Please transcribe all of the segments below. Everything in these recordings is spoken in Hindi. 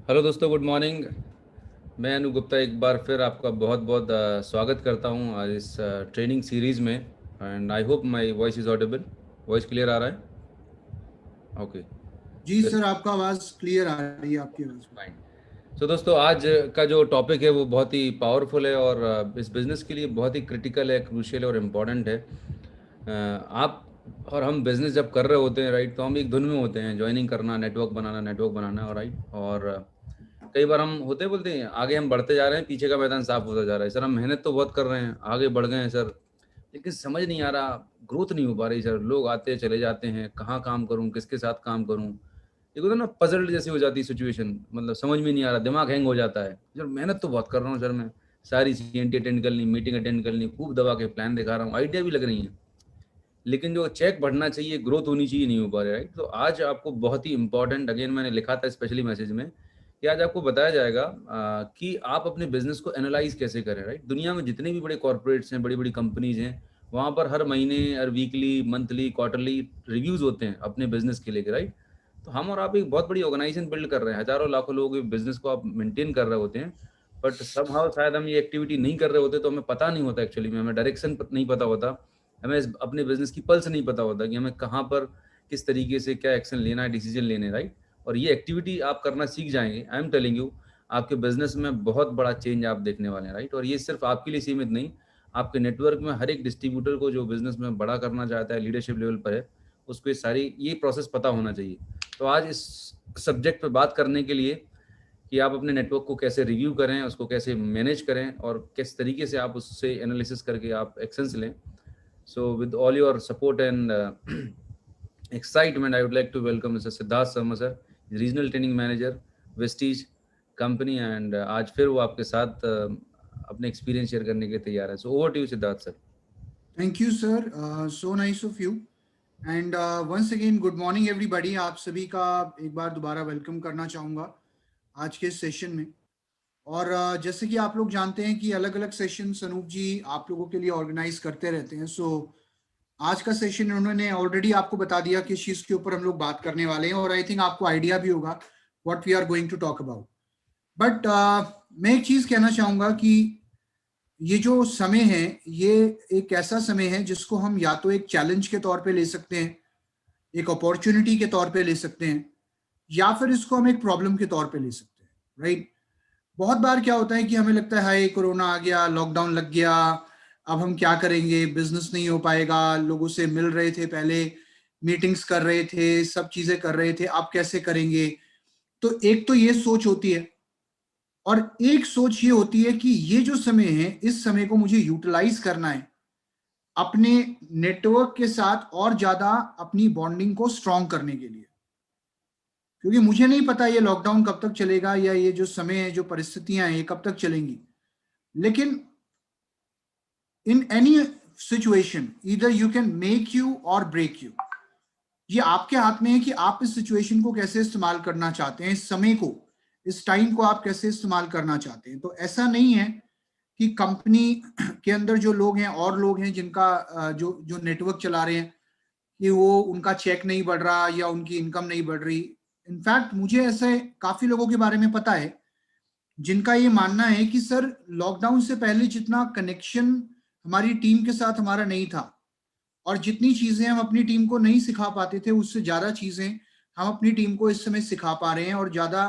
हेलो दोस्तों, गुड मॉर्निंग। मैं अनु गुप्ता एक बार फिर आपका बहुत बहुत स्वागत करता हूँ इस ट्रेनिंग सीरीज़ में। And I hope my voice is audible. Voice clear आ रहा है? ओके। जी सर, आपका आवाज क्लियर आ रही है, आपकी आवाज भी। फाइन। सो दोस्तों, आज का जो टॉपिक है वो बहुत ही पावरफुल है और इस बिज़नेस के लिए बहुत ही क्रिटिकल है, क्रूशियल और इम्पॉर्टेंट है। आप और हम बिज़नेस जब कर रहे होते हैं, राइट, तो हम एक धुन में होते हैं, ज्वाइनिंग करना, नेटवर्क बनाना, और राइट। और कई बार हम होते बोलते हैं आगे हम बढ़ते जा रहे हैं, पीछे का मैदान साफ होता जा रहा है। सर, हम मेहनत तो बहुत कर रहे हैं, आगे बढ़ गए हैं सर, लेकिन समझ नहीं आ रहा, ग्रोथ नहीं हो पा रही सर। लोग आते चले जाते हैं, कहाँ काम करूँ, किसके साथ काम करूँ। एक होता है ना, पजल्ड जैसी हो जाती है सिचुएशन, मतलब समझ में नहीं आ रहा, दिमाग हैंग हो जाता है। सर, मेहनत तो बहुत कर रहा हूँ सर, मैं सारी CNT अटेंड करनी, मीटिंग अटेंड करनी, खूब दबा के प्लान दिखा रहा हूँ, आइडिया भी लग रही है, लेकिन जो चेक बढ़ना चाहिए, ग्रोथ होनी चाहिए, नहीं हो पा रहा है, राइट। तो आज आपको बहुत ही इंपॉर्टेंट, अगेन मैंने लिखा था स्पेशली मैसेज में कि आज आपको बताया जाएगा कि आप अपने बिजनेस को एनालाइज कैसे करें, राइट। दुनिया में जितने भी बड़े कॉर्पोरेट्स हैं, बड़ी बड़ी कंपनीज हैं, वहाँ पर हर महीने, हर वीकली, मंथली, क्वार्टरली रिव्यूज होते हैं अपने बिजनेस के लेकर, राइट। तो हम और आप एक बहुत बड़ी ऑर्गेनाइजेशन बिल्ड कर रहे हैं, हजारों लाखों लोगों के बिजनेस को आप मेंटेन कर रहे होते हैं, बट समहाउ शायद हम ये एक्टिविटी नहीं कर रहे होते, तो हमें पता नहीं होता, एक्चुअली में हमें डायरेक्शन नहीं पता होता, हमें अपने बिजनेस की पल्स नहीं पता होता कि हमें कहाँ पर किस तरीके से क्या एक्शन लेना है, डिसीजन लेने, राइट। और ये एक्टिविटी आप करना सीख जाएंगे, आई एम टेलिंग यू, आपके बिजनेस में बहुत बड़ा चेंज आप देखने वाले हैं, राइट। और ये सिर्फ आपके लिए सीमित नहीं, आपके नेटवर्क में हर एक डिस्ट्रीब्यूटर को जो बिजनेस में बड़ा करना चाहता है, लीडरशिप लेवल पर है, उसको ये सारी ये प्रोसेस पता होना चाहिए। तो आज इस सब्जेक्ट पर बात करने के लिए कि आप अपने नेटवर्क को कैसे रिव्यू करें, उसको कैसे मैनेज करें, और किस तरीके से आप उससे एनालिसिस करके आप एक्शंस लें। So, with all your support and excitement, I would like to welcome Mr. Siddharth Sharma sir, Regional Training Manager, Vestige Company, and आज फिर वो आपके साथ अपने एक्सपीरियंस शेयर करने के लिए तैयार है। So, over to you, Siddharth sir. Thank you sir, so nice of you. And once again good morning everybody. आप सभी का एक बार दोबारा वेलकम करना चाहूँगा आज के सेशन में। और जैसे कि आप लोग जानते हैं कि अलग अलग सेशन अनूप जी आप लोगों के लिए ऑर्गेनाइज करते रहते हैं। सो आज का सेशन उन्होंने ऑलरेडी आपको बता दिया किस चीज़ के ऊपर हम लोग बात करने वाले हैं, और आई थिंक आपको आइडिया भी होगा what we are going to talk about. But मैं एक चीज़ कहना चाहूँगा कि ये जो समय है, ये एक ऐसा समय है जिसको हम या तो एक चैलेंज के तौर पे ले सकते हैं, एक अपॉर्चुनिटी के तौर पे ले सकते हैं, या फिर इसको हम एक प्रॉब्लम के तौर पे ले सकते हैं, राइट। बहुत बार क्या होता है कि हमें लगता है हाय कोरोना आ गया, लॉकडाउन लग गया, अब हम क्या करेंगे, बिजनेस नहीं हो पाएगा, लोगों से मिल रहे थे पहले, मीटिंग्स कर रहे थे, सब चीजें कर रहे थे, अब कैसे करेंगे। तो एक तो ये सोच होती है, और एक सोच ये होती है कि ये जो समय है, इस समय को मुझे यूटिलाइज करना है अपने नेटवर्क के साथ और ज्यादा अपनी बॉन्डिंग को स्ट्रॉन्ग करने के लिए। क्योंकि मुझे नहीं पता ये लॉकडाउन कब तक चलेगा, या ये जो समय है, जो परिस्थितियां हैं, ये कब तक चलेंगी। लेकिन इन एनी सिचुएशन इधर यू कैन मेक यू और ब्रेक यू। ये आपके हाथ में है कि आप इस सिचुएशन को कैसे इस्तेमाल करना चाहते हैं, इस समय को, इस टाइम को आप कैसे इस्तेमाल करना चाहते हैं। तो ऐसा नहीं है कि कंपनी के अंदर जो लोग हैं और लोग हैं जिनका जो जो नेटवर्क चला रहे हैं, कि वो उनका चेक नहीं बढ़ रहा या उनकी इनकम नहीं बढ़ रही। इनफैक्ट मुझे ऐसे काफी लोगों के बारे में पता है जिनका ये मानना है कि सर, लॉकडाउन से पहले जितना कनेक्शन हमारी टीम के साथ हमारा नहीं था, और जितनी चीजें हम अपनी टीम को नहीं सिखा पाते थे, उससे ज्यादा चीजें हम अपनी टीम को इस समय सिखा पा रहे हैं, और ज्यादा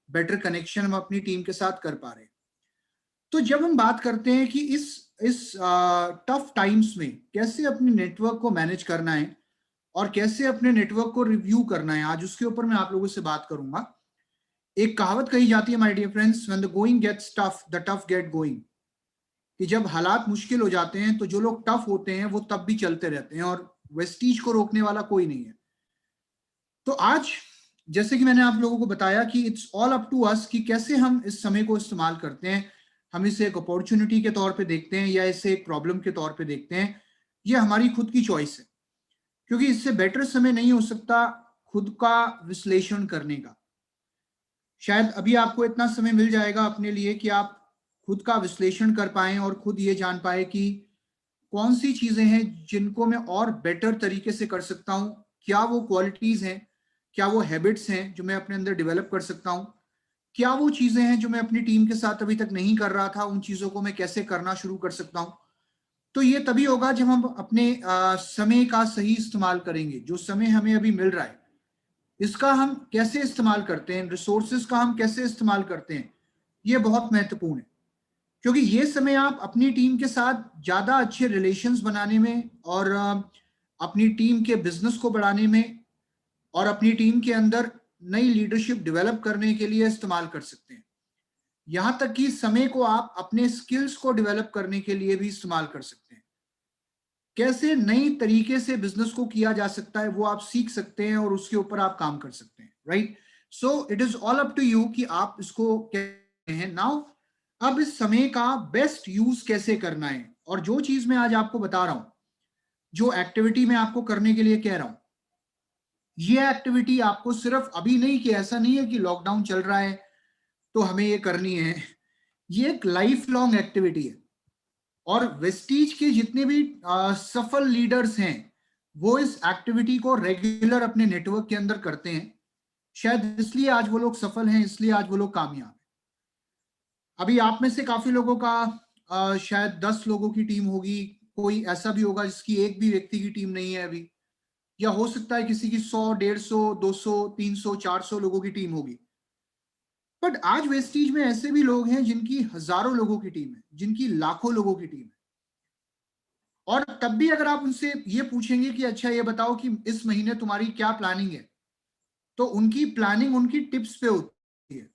बेटर कनेक्शन हम अपनी टीम के साथ कर पा रहे हैं। तो जब हम बात करते हैं कि इस टफ टाइम्स में कैसे अपने नेटवर्क को मैनेज करना है और कैसे अपने नेटवर्क को रिव्यू करना है, आज उसके ऊपर मैं आप लोगों से बात करूंगा। एक कहावत कही जाती है my dear friends, when the going gets tough the tough get going. कि जब हालात मुश्किल हो जाते हैं तो जो लोग टफ होते हैं वो तब भी चलते रहते हैं, और वेस्टीज को रोकने वाला कोई नहीं है। तो आज जैसे कि मैंने आप लोगों को बताया कि it's all up to us कि कैसे हम इस समय को इस्तेमाल करते हैं। हम इसे एक अपॉर्चुनिटी के तौर पे देखते हैं या इसे एक प्रॉब्लम के तौर पे देखते हैं, ये हमारी खुद की चॉइस है। क्योंकि इससे बेटर समय नहीं हो सकता खुद का विश्लेषण करने का। शायद अभी आपको इतना समय मिल जाएगा अपने लिए कि आप खुद का विश्लेषण कर पाएं और खुद ये जान पाए कि कौन सी चीजें हैं जिनको मैं और बेटर तरीके से कर सकता हूँ, क्या वो क्वालिटीज हैं, क्या वो हैबिट्स हैं जो मैं अपने अंदर डेवलप कर सकता हूँ, क्या वो चीजें हैं जो मैं अपनी टीम के साथ अभी तक नहीं कर रहा था, उन चीजों को मैं कैसे करना शुरू कर सकता हूं। तो ये तभी होगा जब हम अपने समय का सही इस्तेमाल करेंगे। जो समय हमें अभी मिल रहा है, इसका हम कैसे इस्तेमाल करते हैं, रिसोर्सेज का हम कैसे इस्तेमाल करते हैं, ये बहुत महत्वपूर्ण है। क्योंकि ये समय आप अपनी टीम के साथ ज्यादा अच्छे रिलेशंस बनाने में और अपनी टीम के बिजनेस को बढ़ाने में और अपनी टीम के अंदर नई लीडरशिप डेवलप करने के लिए इस्तेमाल कर सकते हैं। यहां तक कि समय को आप अपने स्किल्स को डेवलप करने के लिए भी इस्तेमाल कर सकते हैं। कैसे नई तरीके से बिजनेस को किया जा सकता है वो आप सीख सकते हैं और उसके ऊपर आप काम कर सकते हैं, right. So it is all up to you कि आप इसको कहते हैं नाउ। अब इस समय का बेस्ट यूज कैसे करना है, और जो चीज मैं आज आपको बता रहा हूं, जो एक्टिविटी मैं आपको करने के लिए कह रहा हूं, ये एक्टिविटी आपको सिर्फ अभी नहीं, कि ऐसा नहीं है कि लॉकडाउन चल रहा है तो हमें ये करनी है। ये एक लाइफ लॉन्ग एक्टिविटी है। और वेस्टीज के जितने भी सफल लीडर्स हैं, वो इस एक्टिविटी को रेगुलर अपने नेटवर्क के अंदर करते हैं। शायद इसलिए आज वो लोग सफल हैं, इसलिए आज वो लोग कामयाब हैं। अभी आप में से काफी लोगों का शायद 10 लोगों की टीम होगी, कोई ऐसा भी होगा जिसकी एक भी व्यक्ति की टीम नहीं है अभी, या हो सकता है किसी की 100, 150, 200, 300, 400 लोगों की टीम होगी। बट आज वेस्टीज में ऐसे भी लोग हैं जिनकी हजारों लोगों की टीम है, जिनकी लाखों लोगों की टीम है। और तब भी अगर आप उनसे ये पूछेंगे कि अच्छा ये बताओ कि इस महीने तुम्हारी क्या प्लानिंग है, तो उनकी प्लानिंग उनकी टिप्स पे होती है।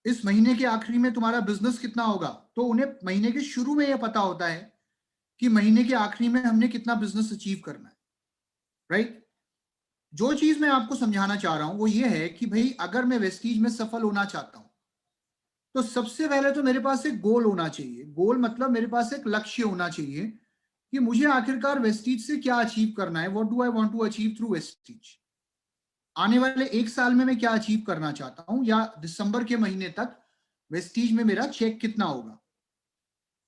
इस महीने के आखिरी में तुम्हारा बिजनेस कितना होगा, तो उन्हें महीने के शुरू में यह पता होता है कि महीने के आखिरी में हमने कितना बिजनेस अचीव करना है, राइट। जो चीज मैं आपको समझाना चाह रहा हूं वो ये है कि भाई अगर मैं वेस्टीज में सफल होना चाहता हूं, तो सबसे पहले तो मेरे पास एक गोल होना चाहिए। गोल मतलब मेरे पास एक लक्ष्य होना चाहिए कि मुझे आखिरकार वेस्टीज से क्या अचीव करना है। What do I want to achieve through Vestige. आने वाले 1 साल में मैं क्या अचीव करना चाहता हूं, या दिसंबर के महीने तक वेस्टीज में मेरा चेक कितना होगा।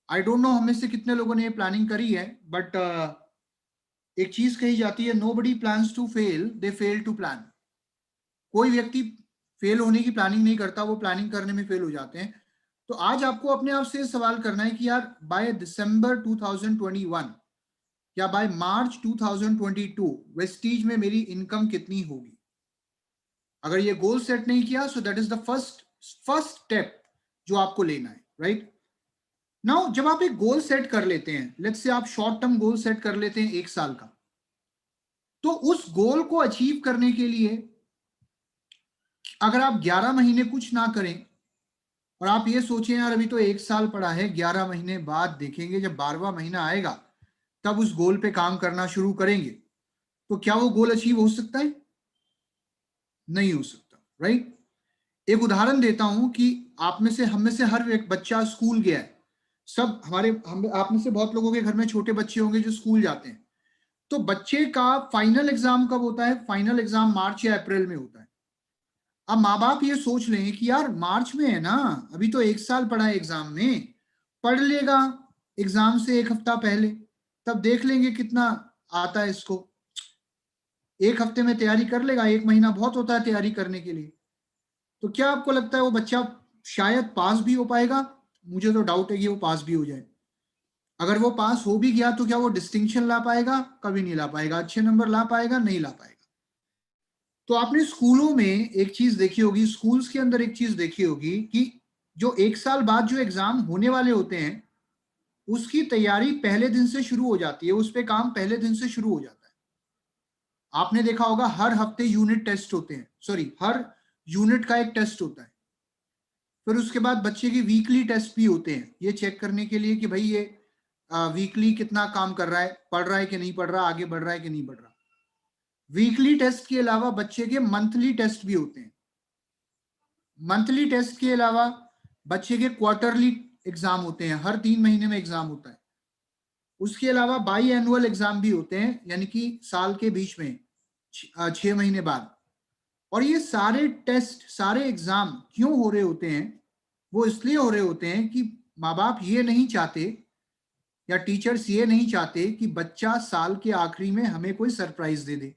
आई डोंट नो हम में से कितने लोगों ने ये प्लानिंग करी है, बट एक चीज कही जाती है, nobody plans to fail, they fail to plan. कोई व्यक्ति फेल होने की प्लानिंग नहीं करता, वो प्लानिंग करने में फेल हो जाते हैं। तो आज आपको अपने आप से सवाल करना है कि यार बाय दिसंबर 2021 या बाय मार्च 2022 वेस्टीज में मेरी इनकम कितनी होगी। अगर ये गोल सेट नहीं किया, so that is the first step जो आपको लेना है, राइट। नाउ जब आप एक गोल सेट कर लेते हैं, लेट्स से आप शॉर्ट टर्म गोल सेट कर लेते हैं 1 साल का, तो उस गोल को अचीव करने के लिए अगर आप 11 महीने कुछ ना करें और आप ये सोचें यार अभी तो 1 साल पड़ा है, 11 महीने बाद देखेंगे, जब 12वां महीना आएगा तब उस गोल पे काम करना शुरू करेंगे, तो क्या वो गोल अचीव हो सकता है? नहीं हो सकता, राइट। एक उदाहरण देता हूं कि आप में से, हम में से हर एक बच्चा स्कूल गया है। सब हमारे हम आप में से बहुत लोगों के घर में छोटे बच्चे होंगे जो स्कूल जाते हैं। तो बच्चे का फाइनल एग्जाम कब होता है? फाइनल एग्जाम मार्च या अप्रैल में होता है। अब माँ बाप ये सोच लें कि यार मार्च में है ना, अभी तो 1 साल पड़ा है एग्जाम में, पढ़ लेगा एग्जाम से 1 हफ्ता पहले, तब देख लेंगे कितना आता है इसको। 1 हफ्ते में तैयारी कर लेगा, 1 महीना बहुत होता है तैयारी करने के लिए। तो क्या आपको लगता है वो बच्चा शायद पास भी हो पाएगा? मुझे तो डाउट है कि वो पास भी हो जाए। अगर वो पास हो भी गया तो क्या वो डिस्टिंक्शन ला पाएगा? कभी नहीं ला पाएगा। अच्छे नंबर ला पाएगा? नहीं ला पाएगा। तो आपने स्कूलों में एक चीज देखी होगी, स्कूल्स के अंदर एक चीज देखी होगी कि जो 1 साल बाद जो एग्जाम होने वाले होते हैं, उसकी तैयारी पहले दिन से शुरू हो जाती है, उस पर काम पहले दिन से शुरू हो जाता है। आपने देखा होगा हर हफ्ते यूनिट टेस्ट होते हैं, सॉरी हर यूनिट का एक टेस्ट होता है। फिर उसके बाद बच्चे की वीकली टेस्ट भी होते हैं, ये चेक करने के लिए कि भाई ये वीकली कितना काम कर रहा है, पढ़ रहा है कि नहीं पढ़ रहा, आगे बढ़ रहा है कि नहीं बढ़ रहा। वीकली टेस्ट के अलावा बच्चे के मंथली टेस्ट भी होते हैं। मंथली टेस्ट के अलावा बच्चे के क्वार्टरली एग्जाम होते हैं, हर 3 महीने में एग्जाम होता है। उसके अलावा बाई एनुअल एग्जाम भी होते हैं, यानी कि साल के बीच में 6 महीने बाद। और ये सारे टेस्ट, सारे एग्जाम क्यों हो रहे होते हैं? वो इसलिए हो रहे होते हैं कि माँ बाप ये नहीं चाहते, या टीचर्स ये नहीं चाहते कि बच्चा साल के आखिरी में हमें कोई सरप्राइज दे दे।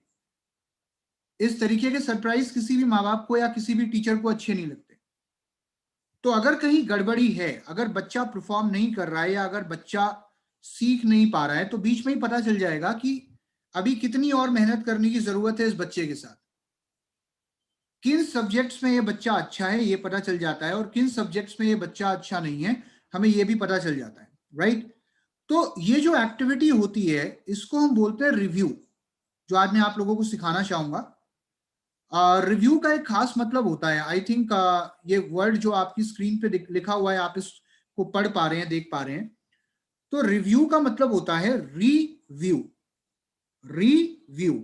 इस तरीके के सरप्राइज किसी भी माँ बाप को या किसी भी टीचर को अच्छे नहीं लगते। तो अगर कहीं गड़बड़ी है, अगर बच्चा परफॉर्म नहीं कर रहा है या अगर बच्चा सीख नहीं पा रहा है, तो बीच में ही पता चल जाएगा कि अभी कितनी और मेहनत करने की जरूरत है इस बच्चे के साथ। किन सब्जेक्ट्स में ये बच्चा अच्छा है ये पता चल जाता है, और किन सब्जेक्ट्स में ये बच्चा अच्छा नहीं है हमें ये भी पता चल जाता है, राइट। तो ये जो एक्टिविटी होती है इसको हम बोलते हैं रिव्यू, जो आज मैं आप लोगों को सिखाना चाहूंगा। रिव्यू का एक खास मतलब होता है, आई थिंक ये वर्ड जो आपकी स्क्रीन पे लिखा हुआ है आप इसको पढ़ पा रहे हैं, देख पा रहे हैं। तो रिव्यू का मतलब होता है रिव्यू, रिव्यू,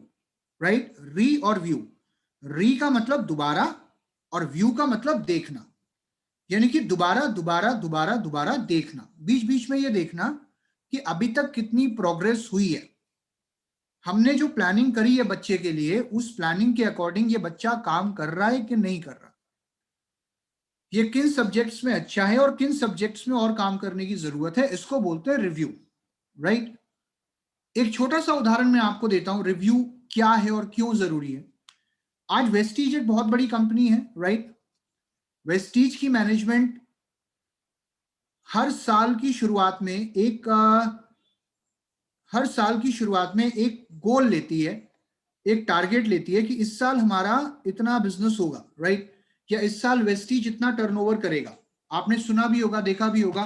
राइट। री और व्यू, री का मतलब दोबारा और व्यू का मतलब देखना, यानी कि दोबारा दोबारा दोबारा दोबारा देखना, बीच बीच में ये देखना कि अभी तक कितनी प्रोग्रेस हुई है। हमने जो प्लानिंग करी है बच्चे के लिए, उस प्लानिंग के अकॉर्डिंग ये बच्चा काम कर रहा है कि नहीं कर रहा, ये किन सब्जेक्ट्स में अच्छा है और किन सब्जेक्ट्स में और काम करने की जरूरत है, इसको बोलते हैं रिव्यू, राइट। एक छोटा सा उदाहरण मैं आपको देता हूं, रिव्यू क्या है और क्यों जरूरी है। आज वेस्टीज एक बहुत बड़ी कंपनी है, राइट। वेस्टीज की मैनेजमेंट हर साल की शुरुआत में हर साल की शुरुआत में एक गोल लेती है, एक टारगेट लेती है कि इस साल हमारा इतना बिजनेस होगा, राइट, या इस साल वेस्टीज इतना टर्नओवर करेगा। आपने सुना भी होगा, देखा भी होगा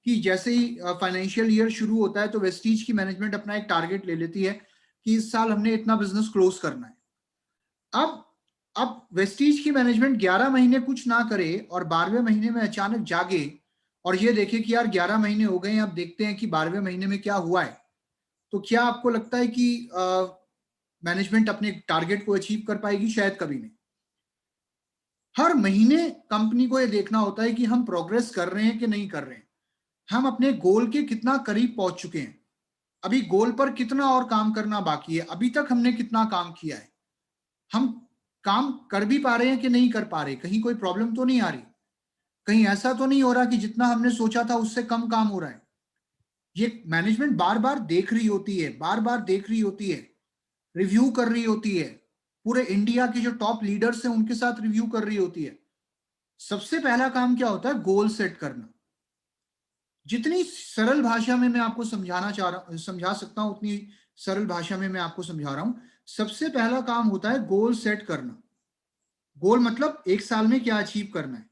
कि जैसे ही फाइनेंशियल ईयर शुरू होता है तो वेस्टीज की मैनेजमेंट अपना एक टारगेट ले लेती है कि इस साल हमने इतना बिजनेस क्लोज करना है। अब अब वेस्टीज की मैनेजमेंट 11 महीने कुछ ना करे और 12वें महीने में अचानक जागे और ये देखे कि यार 11 महीने हो गए हैं, अब देखते हैं कि 12वें महीने में क्या हुआ है। तो क्या आपको लगता है कि मैनेजमेंट अपने टारगेट को अचीव कर पाएगी? शायद कभी नहीं। हर महीने कंपनी को यह देखना होता है कि हम प्रोग्रेस कर रहे हैं कि नहीं कर रहे हैं, हम अपने गोल के कितना करीब पहुंच चुके हैं, अभी गोल पर कितना और काम करना बाकी है, अभी तक हमने कितना काम किया है, हम काम कर भी पा रहे हैं कि नहीं कर पा रहे, कहीं कोई प्रॉब्लम तो नहीं आ रही, कहीं ऐसा तो नहीं हो रहा कि जितना हमने सोचा था उससे कम काम हो रहा है। ये मैनेजमेंट बार बार देख रही होती है, बार बार देख रही होती है, रिव्यू कर रही होती है, पूरे इंडिया के जो टॉप लीडर्स हैं उनके साथ रिव्यू कर रही होती है। सबसे पहला काम क्या होता है? गोल सेट करना। जितनी सरल भाषा में मैं आपको समझा सकता हूं उतनी सरल भाषा में मैं आपको समझा रहा हूं। सबसे पहला काम होता है गोल सेट करना। गोल मतलब एक साल में क्या अचीव करना है।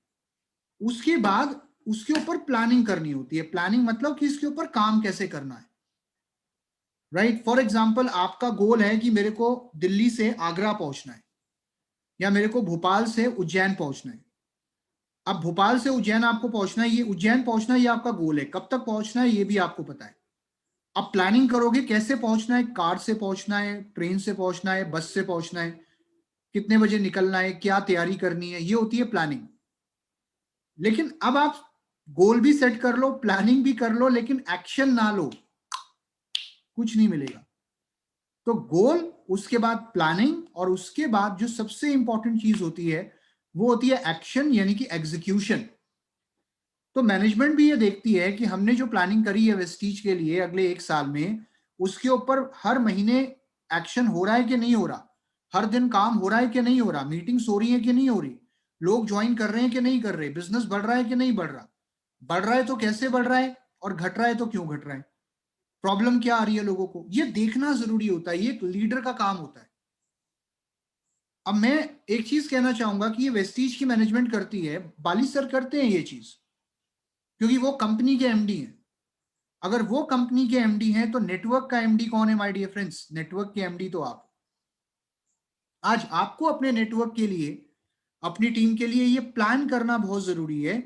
उसके बाद उसके ऊपर प्लानिंग करनी होती है। प्लानिंग मतलब कि इसके ऊपर काम कैसे करना है, राइट। फॉर एग्जाम्पल आपका गोल है कि मेरे को दिल्ली से आगरा पहुंचना है या मेरे को भोपाल से उज्जैन पहुंचना है। अब भोपाल से उज्जैन आपको पहुंचना है, ये उज्जैन पहुंचना है, ये आपका गोल है। कब तक पहुंचना है ये भी आपको पता है। अब प्लानिंग करोगे कैसे पहुंचना है, कार से पहुंचना है, ट्रेन से पहुंचना है, बस से पहुंचना है, कितने बजे निकलना है, क्या तैयारी करनी है, ये होती है प्लानिंग। लेकिन अब आप गोल भी सेट कर लो, प्लानिंग भी कर लो, लेकिन एक्शन ना लो, कुछ नहीं मिलेगा। तो गोल, उसके बाद प्लानिंग, और उसके बाद जो सबसे इंपॉर्टेंट चीज होती है वो होती है एक्शन, यानी कि एग्जीक्यूशन। तो मैनेजमेंट भी ये देखती है कि हमने जो प्लानिंग करी है वेस्टीज के लिए अगले एक साल में, उसके ऊपर हर महीने एक्शन हो रहा है कि नहीं हो रहा, हर दिन काम हो रहा है कि नहीं हो रहा, मीटिंग्स हो रही है कि नहीं हो रही, लोग ज्वाइन कर रहे हैं कि नहीं कर रहे, बिजनेस बढ़ रहा है कि नहीं बढ़ रहा, बढ़ रहा है तो कैसे बढ़ रहा है, और घट रहा है तो क्यों घट रहा है, प्रॉब्लम क्या आ रही है लोगों को, ये देखना जरूरी होता है। ये एक लीडर का काम होता है। अब मैं एक चीज कहना चाहूंगा कि ये वेस्टीज की मैनेजमेंट करती है, बाली सर करते हैं ये चीज, क्योंकि वो कंपनी के एमडी हैं। अगर वो कंपनी के एमडी हैं तो नेटवर्क का एमडी कौन है माय डियर फ्रेंड्स? नेटवर्क के एमडी तो आप। आज आपको अपने नेटवर्क के लिए, अपनी टीम के लिए ये प्लान करना बहुत जरूरी है,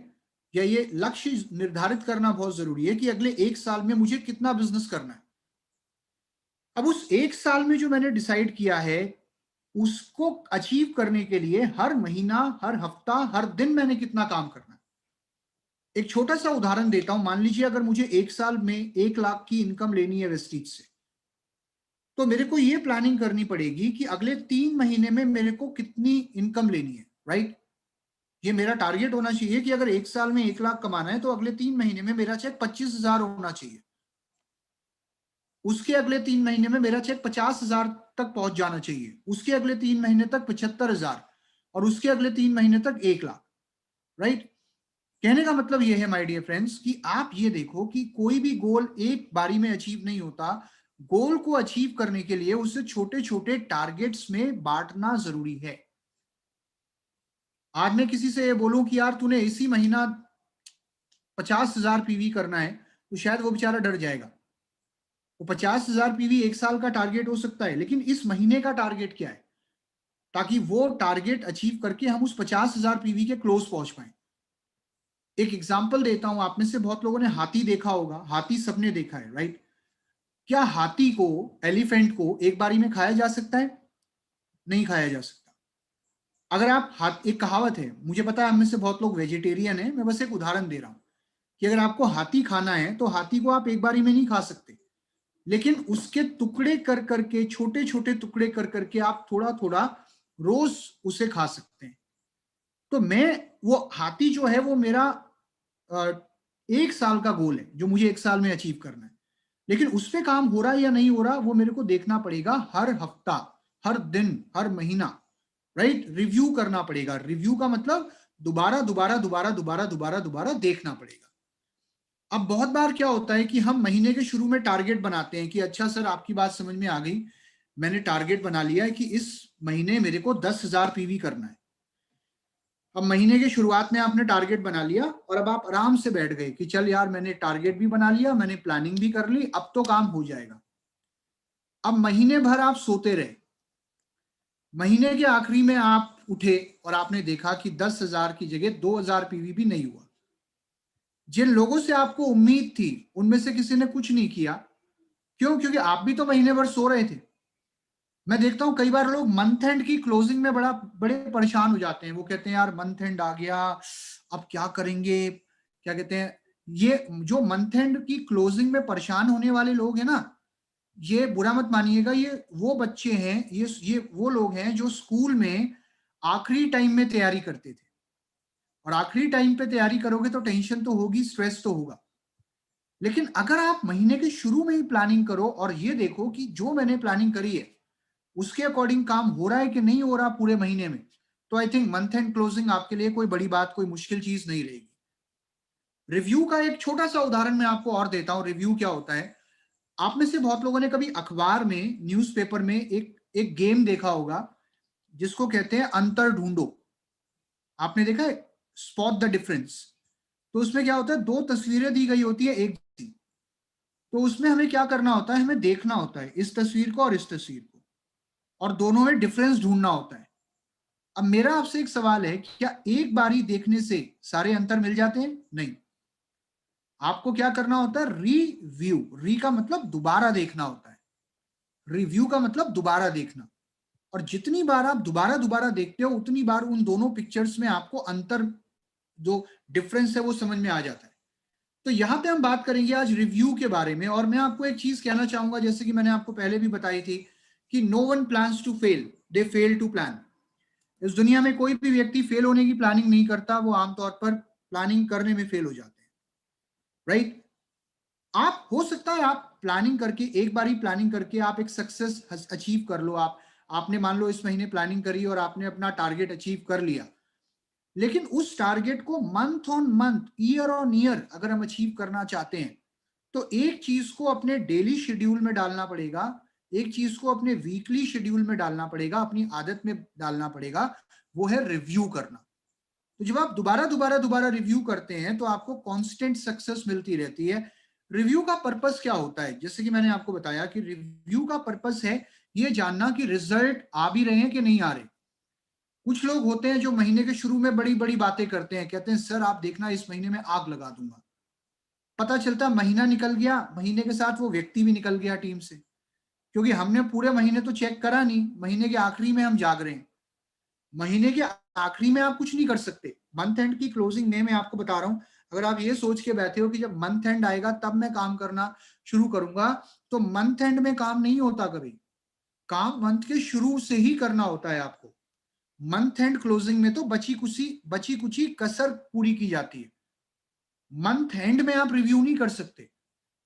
या ये लक्ष्य निर्धारित करना बहुत जरूरी है कि अगले एक साल में मुझे कितना बिजनेस करना है। अब उस एक साल में जो मैंने डिसाइड किया है उसको अचीव करने के लिए हर महीना, हर हफ्ता, हर दिन मैंने कितना काम करना है। एक छोटा सा उदाहरण देता हूं। मान लीजिए अगर मुझे एक साल में 1 लाख की इनकम लेनी है वेस्टीज से, तो मेरे को ये प्लानिंग करनी पड़ेगी कि अगले 3 महीने में मेरे को कितनी इनकम लेनी है, राइट। ये मेरा टारगेट होना चाहिए कि अगर एक साल में 1 लाख कमाना है तो अगले 3 महीने में मेरा चेक 25,000 होना चाहिए, उसके अगले 3 महीने में मेरा चेक 50,000 तक पहुंच जाना चाहिए, उसके अगले 3 महीने तक 75,000, और उसके अगले 3 महीने तक 1 लाख, राइट। कहने का मतलब ये है माय डियर फ्रेंड्स कि आप ये देखो कि कोई भी गोल एक बारी में अचीव नहीं होता। गोल को अचीव करने के लिए उसे छोटे छोटे टारगेट्स में बांटना जरूरी है। आज मैं किसी से ये बोलूं कि यार तूने इसी महीना 50,000 पीवी करना है, तो शायद वो बेचारा डर जाएगा। वो 50,000 पीवी एक साल का टारगेट हो सकता है, लेकिन इस महीने का टारगेट क्या है, ताकि वो टारगेट अचीव करके हम उस 50,000 पीवी के क्लोज पहुंच पाए। एक एग्जाम्पल देता हूं, आप में से बहुत लोगों ने हाथी देखा होगा। हाथी सबने देखा है, राइट? क्या हाथी को, एलिफेंट को एक बारी में खाया जा सकता है? नहीं खाया जा सकता। अगर आप हाथ, एक कहावत है, मुझे पता है हम में से बहुत लोग वेजिटेरियन है, मैं बस एक उदाहरण दे रहा हूं कि अगर आपको हाथी खाना है तो हाथी को आप एक बारी में नहीं खा सकते, लेकिन उसके टुकड़े कर करके, छोटे छोटे टुकड़े कर करके आप थोड़ा थोड़ा रोज उसे खा सकते हैं। तो मैं, वो हाथी जो है वो मेरा एक साल का गोल है जो मुझे एक साल में अचीव करना है। लेकिन उस पर काम हो रहा है या नहीं हो रहा, वो मेरे को देखना पड़ेगा हर हफ्ता, हर दिन, हर महीना, राइट? रिव्यू करना पड़ेगा। रिव्यू का मतलब दोबारा दोबारा दोबारा दोबारा दोबारा दोबारा देखना पड़ेगा। अब बहुत बार क्या होता है कि हम महीने के शुरू में टारगेट बनाते हैं कि अच्छा सर, आपकी बात समझ में आ गई, मैंने टारगेट बना लिया है कि इस महीने मेरे को 10,000 पीवी करना है। अब महीने की शुरुआत में आपने टारगेट बना लिया और अब आप आराम से बैठ गए कि चल यार, मैंने टारगेट भी बना लिया, मैंने प्लानिंग भी कर ली, अब तो काम हो जाएगा। अब महीने भर आप सोते रहे, महीने के आखिरी में आप उठे और आपने देखा कि 10,000 की जगह 2,000 पीवी भी नहीं हुआ। जिन लोगों से आपको उम्मीद थी उनमें से किसी ने कुछ नहीं किया। क्यों? क्योंकि आप भी तो महीने भर सो रहे थे। मैं देखता हूं कई बार लोग मंथ एंड की क्लोजिंग में बड़े परेशान हो जाते हैं। वो कहते हैं यार मंथ एंड आ गया, अब क्या करेंगे, क्या कहते हैं। ये जो मंथ एंड की क्लोजिंग में परेशान होने वाले लोग हैं ना, ये बुरा मत मानिएगा, ये वो बच्चे हैं, ये वो लोग हैं जो स्कूल में आखिरी टाइम में तैयारी करते थे। और आखिरी टाइम पे तैयारी करोगे तो टेंशन तो होगी, स्ट्रेस तो होगा। लेकिन अगर आप महीने के शुरू में ही प्लानिंग करो और ये देखो कि जो मैंने प्लानिंग करी है उसके अकॉर्डिंग काम हो रहा है कि नहीं हो रहा पूरे महीने में, तो I think month and closing आपके लिए कोई बड़ी बात, कोई मुश्किल चीज नहीं रहेगी। रिव्यू का एक छोटा सा उदाहरण मैं आपको और देता हूं। रिव्यू क्या होता है, आप में से बहुत लोगों ने कभी अखबार में, न्यूज़पेपर में एक एक गेम देखा होगा जिसको कहते हैं अंतर ढूंढो। आपने देखा है, स्पॉट द डिफरेंस। तो उसमें क्या होता है, दो तस्वीरें दी गई होती है एक जैसी। तो उसमें हमें क्या करना होता है, हमें देखना होता है इस तस्वीर को और इस तस्वीर को, और दोनों में डिफरेंस ढूंढना होता है। अब मेरा आपसे एक सवाल है, क्या एक बारी देखने से सारे अंतर मिल जाते हैं? नहीं। आपको क्या करना होता है, रिव्यू। री का मतलब दोबारा देखना होता है, रिव्यू का मतलब दोबारा देखना। और जितनी बार आप दोबारा दोबारा देखते हो उतनी बार उन दोनों पिक्चर्स में आपको अंतर, जो डिफरेंस है वो समझ में आ जाता है। तो यहां पे हम बात करेंगे आज रिव्यू के बारे में। और मैं आपको एक चीज कहना चाहूंगा, जैसे कि मैंने आपको पहले भी बताई थी कि no one plans to fail, they fail to plan. इस दुनिया में कोई भी व्यक्ति फेल होने की प्लानिंग नहीं करता, वो आमतौर पर प्लानिंग करने में फेल हो जाते हैं, राइट? आप, हो सकता है आप प्लानिंग करके, एक बार ही प्लानिंग करके आप एक सक्सेस अचीव कर लो। आपने मान लो इस महीने प्लानिंग करी और आपने अपना टारगेट अचीव कर लिया, लेकिन उस टारगेट को month on month, year on year अगर हम अचीव करना चाहते हैं तो एक चीज को अपने डेली शेड्यूल में डालना पड़ेगा, एक चीज को अपने वीकली शेड्यूल में डालना पड़ेगा, अपनी आदत में डालना पड़ेगा, वो है रिव्यू करना। तो जब आप दोबारा दोबारा दोबारा रिव्यू करते हैं तो आपको कांस्टेंट सक्सेस मिलती रहती है। रिव्यू का पर्पस क्या होता है, जैसे कि मैंने आपको बताया कि रिव्यू का पर्पस है ये जानना कि रिजल्ट आ भी रहे हैं कि नहीं आ रहे। कुछ लोग होते हैं जो महीने के शुरू में बड़ी बड़ी बातें करते हैं, कहते हैं सर आप देखना इस महीने में आग लगा दूंगा। पता चलता महीना निकल गया, महीने के साथ वो व्यक्ति भी निकल गया टीम से, क्योंकि हमने पूरे महीने तो चेक करा नहीं, महीने के आखिरी में हम जाग रहे हैं। महीने के आखिरी में आप कुछ नहीं कर सकते। मंथ एंड की क्लोजिंग में मैं आपको बता रहा हूं, अगर आप ये सोच के बैठे हो कि जब मंथ एंड आएगा तब मैं काम करना शुरू करूंगा, तो मंथ एंड में काम नहीं होता कभी। काम मंथ के शुरू से ही करना होता है आपको। मंथ एंड क्लोजिंग में तो बची कुची कसर पूरी की जाती है। मंथ एंड में आप रिव्यू नहीं कर सकते।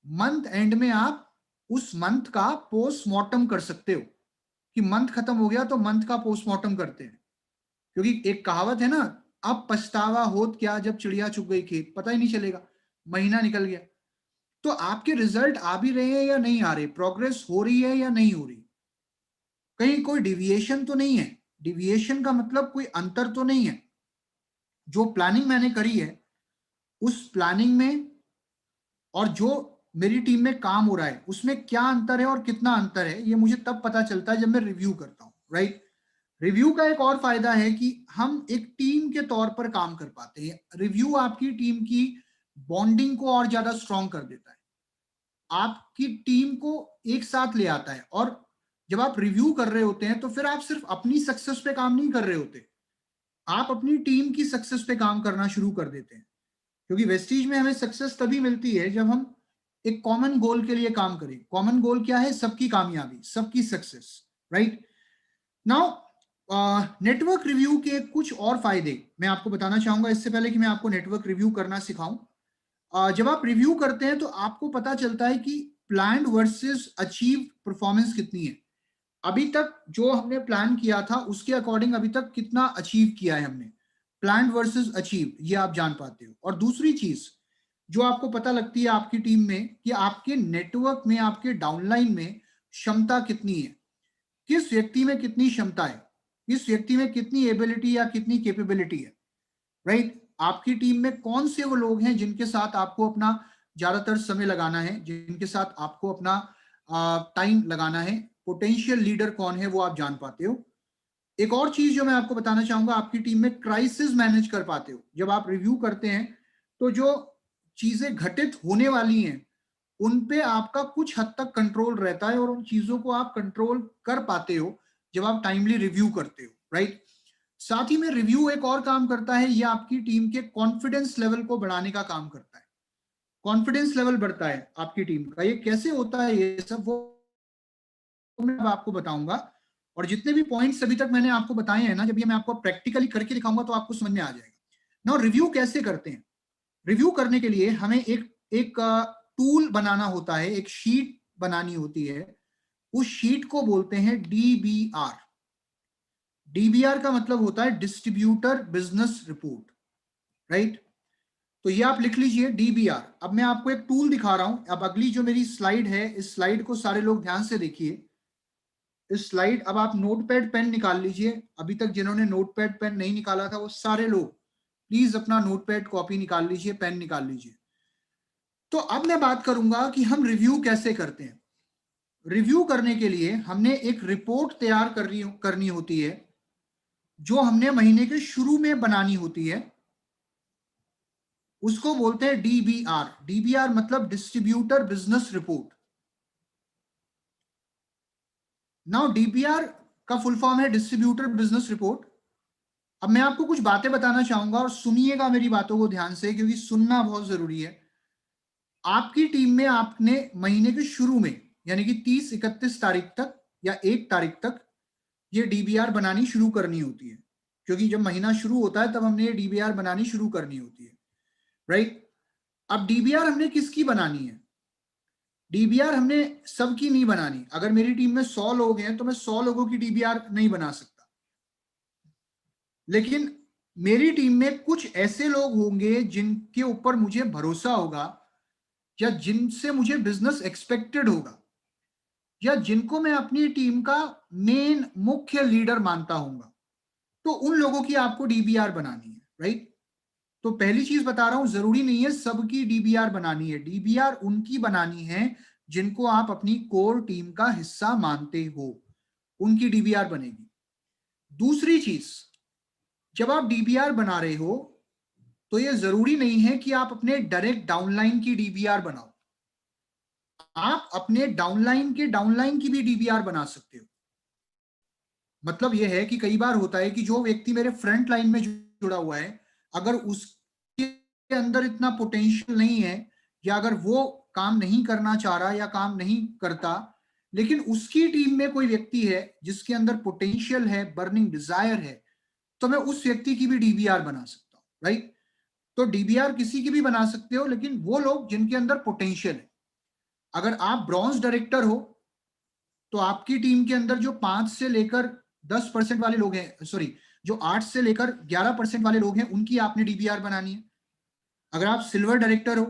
मंथ एंड में आप उस मंथ का पोस्टमार्टम कर सकते हो कि मंथ खत्म हो गया तो मंथ का पोस्टमार्टम करते हैं। क्योंकि एक कहावत है ना, अब पछतावा होत क्या जब चिड़िया चुग गई खेत, पता ही नहीं चलेगा, महीना निकल गया। तो आपके रिजल्ट आ भी रहे हैं या नहीं आ रहे, प्रोग्रेस हो रही है या नहीं हो रही, कहीं कोई डिविएशन तो नहीं है, डिविएशन का मतलब कोई अंतर तो नहीं है, जो प्लानिंग मैंने करी है उस प्लानिंग में और जो मेरी टीम में काम हो रहा है उसमें क्या अंतर है और कितना अंतर है, ये मुझे तब पता चलता है जब मैं रिव्यू करता हूँ, राइट। रिव्यू का एक और फायदा है कि हम एक टीम के तौर पर काम कर पाते हैं। रिव्यू आपकी टीम की बॉन्डिंग को और ज्यादा स्ट्रॉन्ग कर देता है, आपकी टीम को एक साथ ले आता है। और जब आप रिव्यू कर रहे होते हैं तो फिर आप सिर्फ अपनी सक्सेस पे काम नहीं कर रहे होते, आप अपनी टीम की सक्सेस पे काम करना शुरू कर देते हैं। क्योंकि वेस्टीज में हमें सक्सेस तभी मिलती है जब हम एक कॉमन गोल के लिए काम करें। कॉमन गोल क्या है? सबकी कामयाबी, सबकी success, right. Now network review के कुछ और फायदे मैं आपको बताना चाहूंगा, इससे पहले कि मैं आपको नेटवर्क रिव्यू करना सिखाऊं। जब आप रिव्यू करते हैं तो आपको पता चलता है कि प्लान्ड वर्सेस अचीव परफॉर्मेंस कितनी है, अभी तक जो हमने प्लान किया था उसके अकॉर्डिंग अभी तक कितना अचीव किया है हमने, प्लान्ड वर्सेस अचीव, ये आप जान पाते हो। और दूसरी चीज जो आपको पता लगती है आपकी टीम में कि आपके नेटवर्क में, आपके डाउनलाइन में क्षमता कितनी है, किस व्यक्ति में कितनी क्षमता है, किस व्यक्ति में कितनी एबिलिटी या कितनी कैपेबिलिटी है, राइट। आपकी टीम में कौन से वो लोग हैं जिनके साथ आपको अपना ज्यादातर समय लगाना है, जिनके साथ आपको अपना टाइम लगाना है, पोटेंशियल लीडर कौन है वो आप जान पाते हो। एक और चीज जो मैं आपको बताना चाहूंगा, आपकी टीम में क्राइसिस मैनेज कर पाते हो। जब आप रिव्यू करते हैं तो जो चीजें घटित होने वाली हैं उन पे आपका कुछ हद तक कंट्रोल रहता है और उन चीजों को आप कंट्रोल कर पाते हो जब आप टाइमली रिव्यू करते हो, राइट। साथ ही में रिव्यू एक और काम करता है, ये आपकी टीम के कॉन्फिडेंस लेवल को बढ़ाने का काम करता है। कॉन्फिडेंस लेवल बढ़ता है आपकी टीम का, ये कैसे होता है ये सब वो मैं अब आपको बताऊंगा। और जितने भी पॉइंट्स अभी तक मैंने आपको बताए हैं ना, जब ये मैं आपको प्रैक्टिकली करके दिखाऊंगा तो आपको समझ में आ जाएगा। ना रिव्यू कैसे करते हैं? रिव्यू करने के लिए हमें एक एक टूल बनाना होता है, एक शीट बनानी होती है, उस शीट को बोलते हैं डीबीआर। डीबीआर का मतलब होता है डिस्ट्रीब्यूटर बिजनेस रिपोर्ट, राइट। तो ये आप लिख लीजिए डीबीआर। अब मैं आपको एक टूल दिखा रहा हूं। अब अगली जो मेरी स्लाइड है, इस स्लाइड को सारे लोग ध्यान से देखिए। इस स्लाइड, अब आप नोटपैड पेन निकाल लीजिए। अभी तक जिन्होंने नोटपैड पेन नहीं निकाला था वो सारे लोग प्लीज अपना नोटपैड कॉपी निकाल लीजिए, पेन निकाल लीजिए। तो अब मैं बात करूंगा कि हम रिव्यू कैसे करते हैं। रिव्यू करने के लिए हमने एक रिपोर्ट तैयार करनी होती है जो हमने महीने के शुरू में बनानी होती है, उसको बोलते हैं डीबीआर। डीबीआर मतलब distributor business report. Now DBR का फुल फॉर्म है डिस्ट्रीब्यूटर बिजनेस रिपोर्ट। अब मैं आपको कुछ बातें बताना चाहूंगा और सुनिएगा मेरी बातों को ध्यान से, क्योंकि सुनना बहुत जरूरी है। आपकी टीम में आपने महीने के शुरू में यानी कि 30-31 तारीख तक या 1 तारीख तक ये डीबीआर बनानी शुरू करनी होती है, क्योंकि जब महीना शुरू होता है तब हमने ये डीबीआर बनानी शुरू करनी होती है, राइट। अब डीबीआर हमने किसकी बनानी है? डीबीआर हमने सबकी नहीं बनानी। अगर मेरी टीम में 100 लोग हैं तो मैं 100 लोगों की डीबीआर नहीं बना सकता, लेकिन मेरी टीम में कुछ ऐसे लोग होंगे जिनके ऊपर मुझे भरोसा होगा या जिनसे मुझे बिजनेस एक्सपेक्टेड होगा या जिनको मैं अपनी टीम का मेन मुख्य लीडर मानता हूंगा, तो उन लोगों की आपको डीबीआर बनानी है, राइट। तो पहली चीज बता रहा हूं, जरूरी नहीं है सबकी डीबीआर बनानी है। डीबीआर उनकी बनानी है जिनको आप अपनी कोर टीम का हिस्सा मानते हो, उनकी डीबीआर बनेगी। दूसरी चीज, जब आप डीबीआर बना रहे हो तो ये जरूरी नहीं है कि आप अपने डायरेक्ट डाउनलाइन की डीबीआर बनाओ, आप अपने डाउनलाइन के डाउनलाइन की भी डीबीआर बना सकते हो। मतलब यह है कि कई बार होता है कि जो व्यक्ति मेरे फ्रंट लाइन में जुड़ा हुआ है, अगर उसके अंदर इतना पोटेंशियल नहीं है या अगर वो काम नहीं करना चाह रहा या काम नहीं करता, लेकिन उसकी टीम में कोई व्यक्ति है जिसके अंदर पोटेंशियल है, बर्निंग डिजायर है, तो मैं उस व्यक्ति की भी डीबीआर बना सकता हूँ, राइट। तो डीबीआर किसी की भी बना सकते हो, लेकिन वो लोग जिनके अंदर पोटेंशियल है। अगर आप ब्रॉन्ज डायरेक्टर हो तो आपकी टीम के अंदर जो 5 से लेकर 10% वाले लोग हैं, सॉरी जो 8 से लेकर 11% वाले लोग हैं उनकी आपने डीबीआर बनानी है। अगर आप सिल्वर डायरेक्टर हो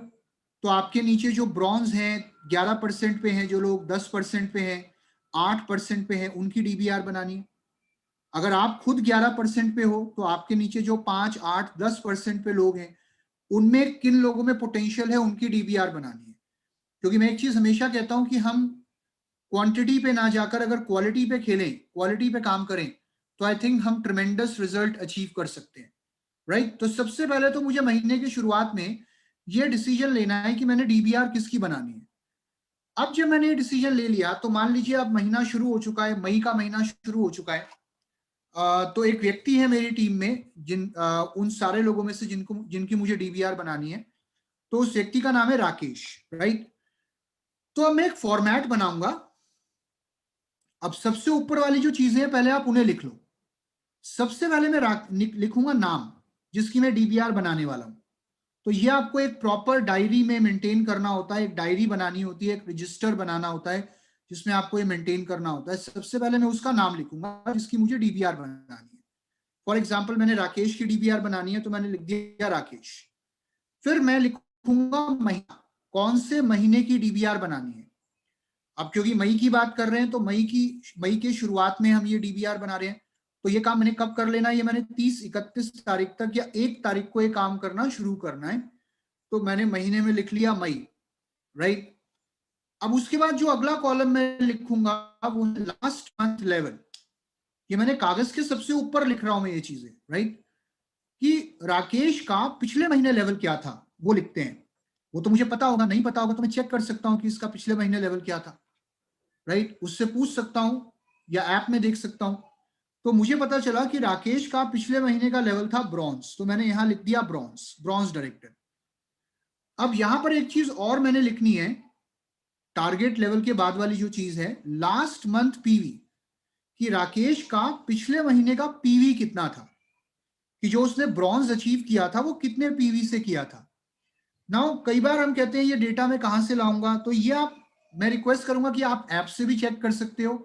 तो आपके नीचे जो ब्रॉन्ज हैं 11% पे हैं जो लोग, 10% पे हैं, 8% पे हैं, उनकी डीबीआर बनानी है। अगर आप खुद 11% पे हो तो आपके नीचे जो 5, 8, 10% पे लोग हैं उनमें किन लोगों में पोटेंशियल है उनकी डीबीआर बनानी है। क्योंकि मैं एक चीज हमेशा कहता हूं कि हम क्वांटिटी पे ना जाकर अगर क्वालिटी पे खेलें, क्वालिटी पे काम करें, तो आई थिंक हम ट्रमेंडस रिजल्ट अचीव कर सकते हैं, राइट। तो सबसे पहले तो मुझे महीने की शुरुआत में ये डिसीजन लेना है कि मैंने डीबीआर किसकी बनानी है। अब जब मैंने ये डिसीजन ले लिया तो मान लीजिए अब महीना शुरू हो चुका है, मई का महीना शुरू हो चुका है। तो एक व्यक्ति है मेरी टीम में उन सारे लोगों में से जिनकी मुझे डीबीआर बनानी है, तो उस व्यक्ति का नाम है राकेश, राइट। तो अब मैं एक फॉर्मेट बनाऊंगा। अब सबसे ऊपर वाली जो चीजें हैं पहले आप उन्हें लिख लो। सबसे पहले मैं लिखूंगा नाम जिसकी मैं डीबीआर बनाने वाला हूं। तो ये आपको एक प्रॉपर डायरी में मेंटेन करना होता है, एक डायरी बनानी होती है, एक रजिस्टर बनाना होता है जिसमें आपको ये मेंटेन करना होता है। सबसे पहले मैं उसका नाम लिखूंगा जिसकी मुझे डीबीआर बनानी है। फॉर एग्जाम्पल मैंने राकेश की डीबीआर बनानी है तो मैंने लिख दिया राकेश। फिर मैं लिखूंगा महीना, कौन से महीने की डीबीआर बनानी है। अब क्योंकि मई की बात कर रहे हैं तो मई के शुरुआत में हम ये डीबीआर बना रहे हैं। तो ये काम मैंने कब कर लेना है, ये मैंने 30-31 तारीख तक या 1 तारीख को ये काम करना शुरू करना है। तो मैंने महीने में लिख लिया मई, राइट। अब उसके बाद जो अगला कॉलम मैं लिखूंगा वो है लास्ट मंथ लेवल। ये मैंने कागज के सबसे ऊपर लिख रहा हूं मैं ये चीजें, राइट। कि राकेश का पिछले महीने लेवल क्या था वो लिखते हैं। वो तो मुझे पता होगा, नहीं पता होगा तो मैं चेक कर सकता हूं कि इसका पिछले महीने लेवल क्या था, राइट। उससे पूछ सकता हूं या ऐप में देख सकता हूं। तो मुझे पता चला कि राकेश का पिछले महीने का लेवल था ब्रॉन्ज, तो मैंने यहां लिख दिया ब्रॉन्ज, ब्रॉन्ज डायरेक्टर। अब यहां पर एक चीज और मैंने लिखनी है, टारगेट लेवल के बाद वाली जो चीज है लास्ट मंथ पीवी, कि राकेश का पिछले महीने का पीवी कितना था, कि जो उसने ब्रॉन्ज अचीव किया था वो कितने पीवी से किया था। नाउ कई बार हम कहते हैं ये डेटा मैं कहां से लाऊंगा, तो ये आप, मैं रिक्वेस्ट करूंगा कि आप ऐप से भी चेक कर सकते हो।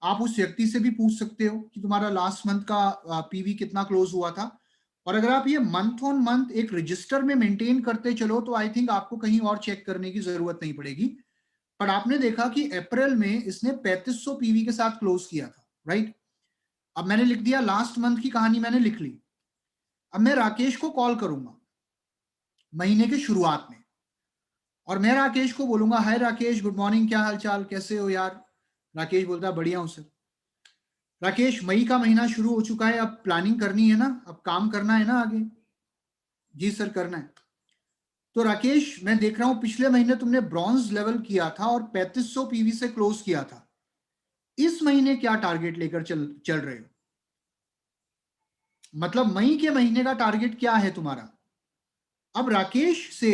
आप उस व्यक्ति से भी पूछ सकते हो कि तुम्हारा लास्ट मंथ का पीवी कितना क्लोज हुआ था। और अगर आप ये मंथ ऑन मंथ एक रजिस्टर में मेंटेन करते चलो तो आई थिंक आपको कहीं और चेक करने की जरूरत नहीं पड़ेगी। पर आपने देखा कि अप्रैल में इसने 3500 पीवी के साथ क्लोज किया था, राइट। अब मैंने लिख दिया, लास्ट मंथ की कहानी मैंने लिख ली। अब मैं राकेश को कॉल करूंगा महीने के शुरुआत में और मैं राकेश को बोलूंगा, हाय राकेश, गुड मॉर्निंग, क्या हाल चाल, कैसे हो यार। राकेश बोलता है बढ़िया हूं सर। राकेश, मई का महीना शुरू हो चुका है, अब प्लानिंग करनी है ना, अब काम करना है ना आगे। जी सर करना है। तो राकेश, मैं देख रहा हूं पिछले महीने तुमने ब्रॉन्ज लेवल किया था और 3500 पीवी से क्लोज किया था। इस महीने क्या टारगेट लेकर चल चल रहे हो, मतलब मई के महीने का टारगेट क्या है तुम्हारा। अब राकेश से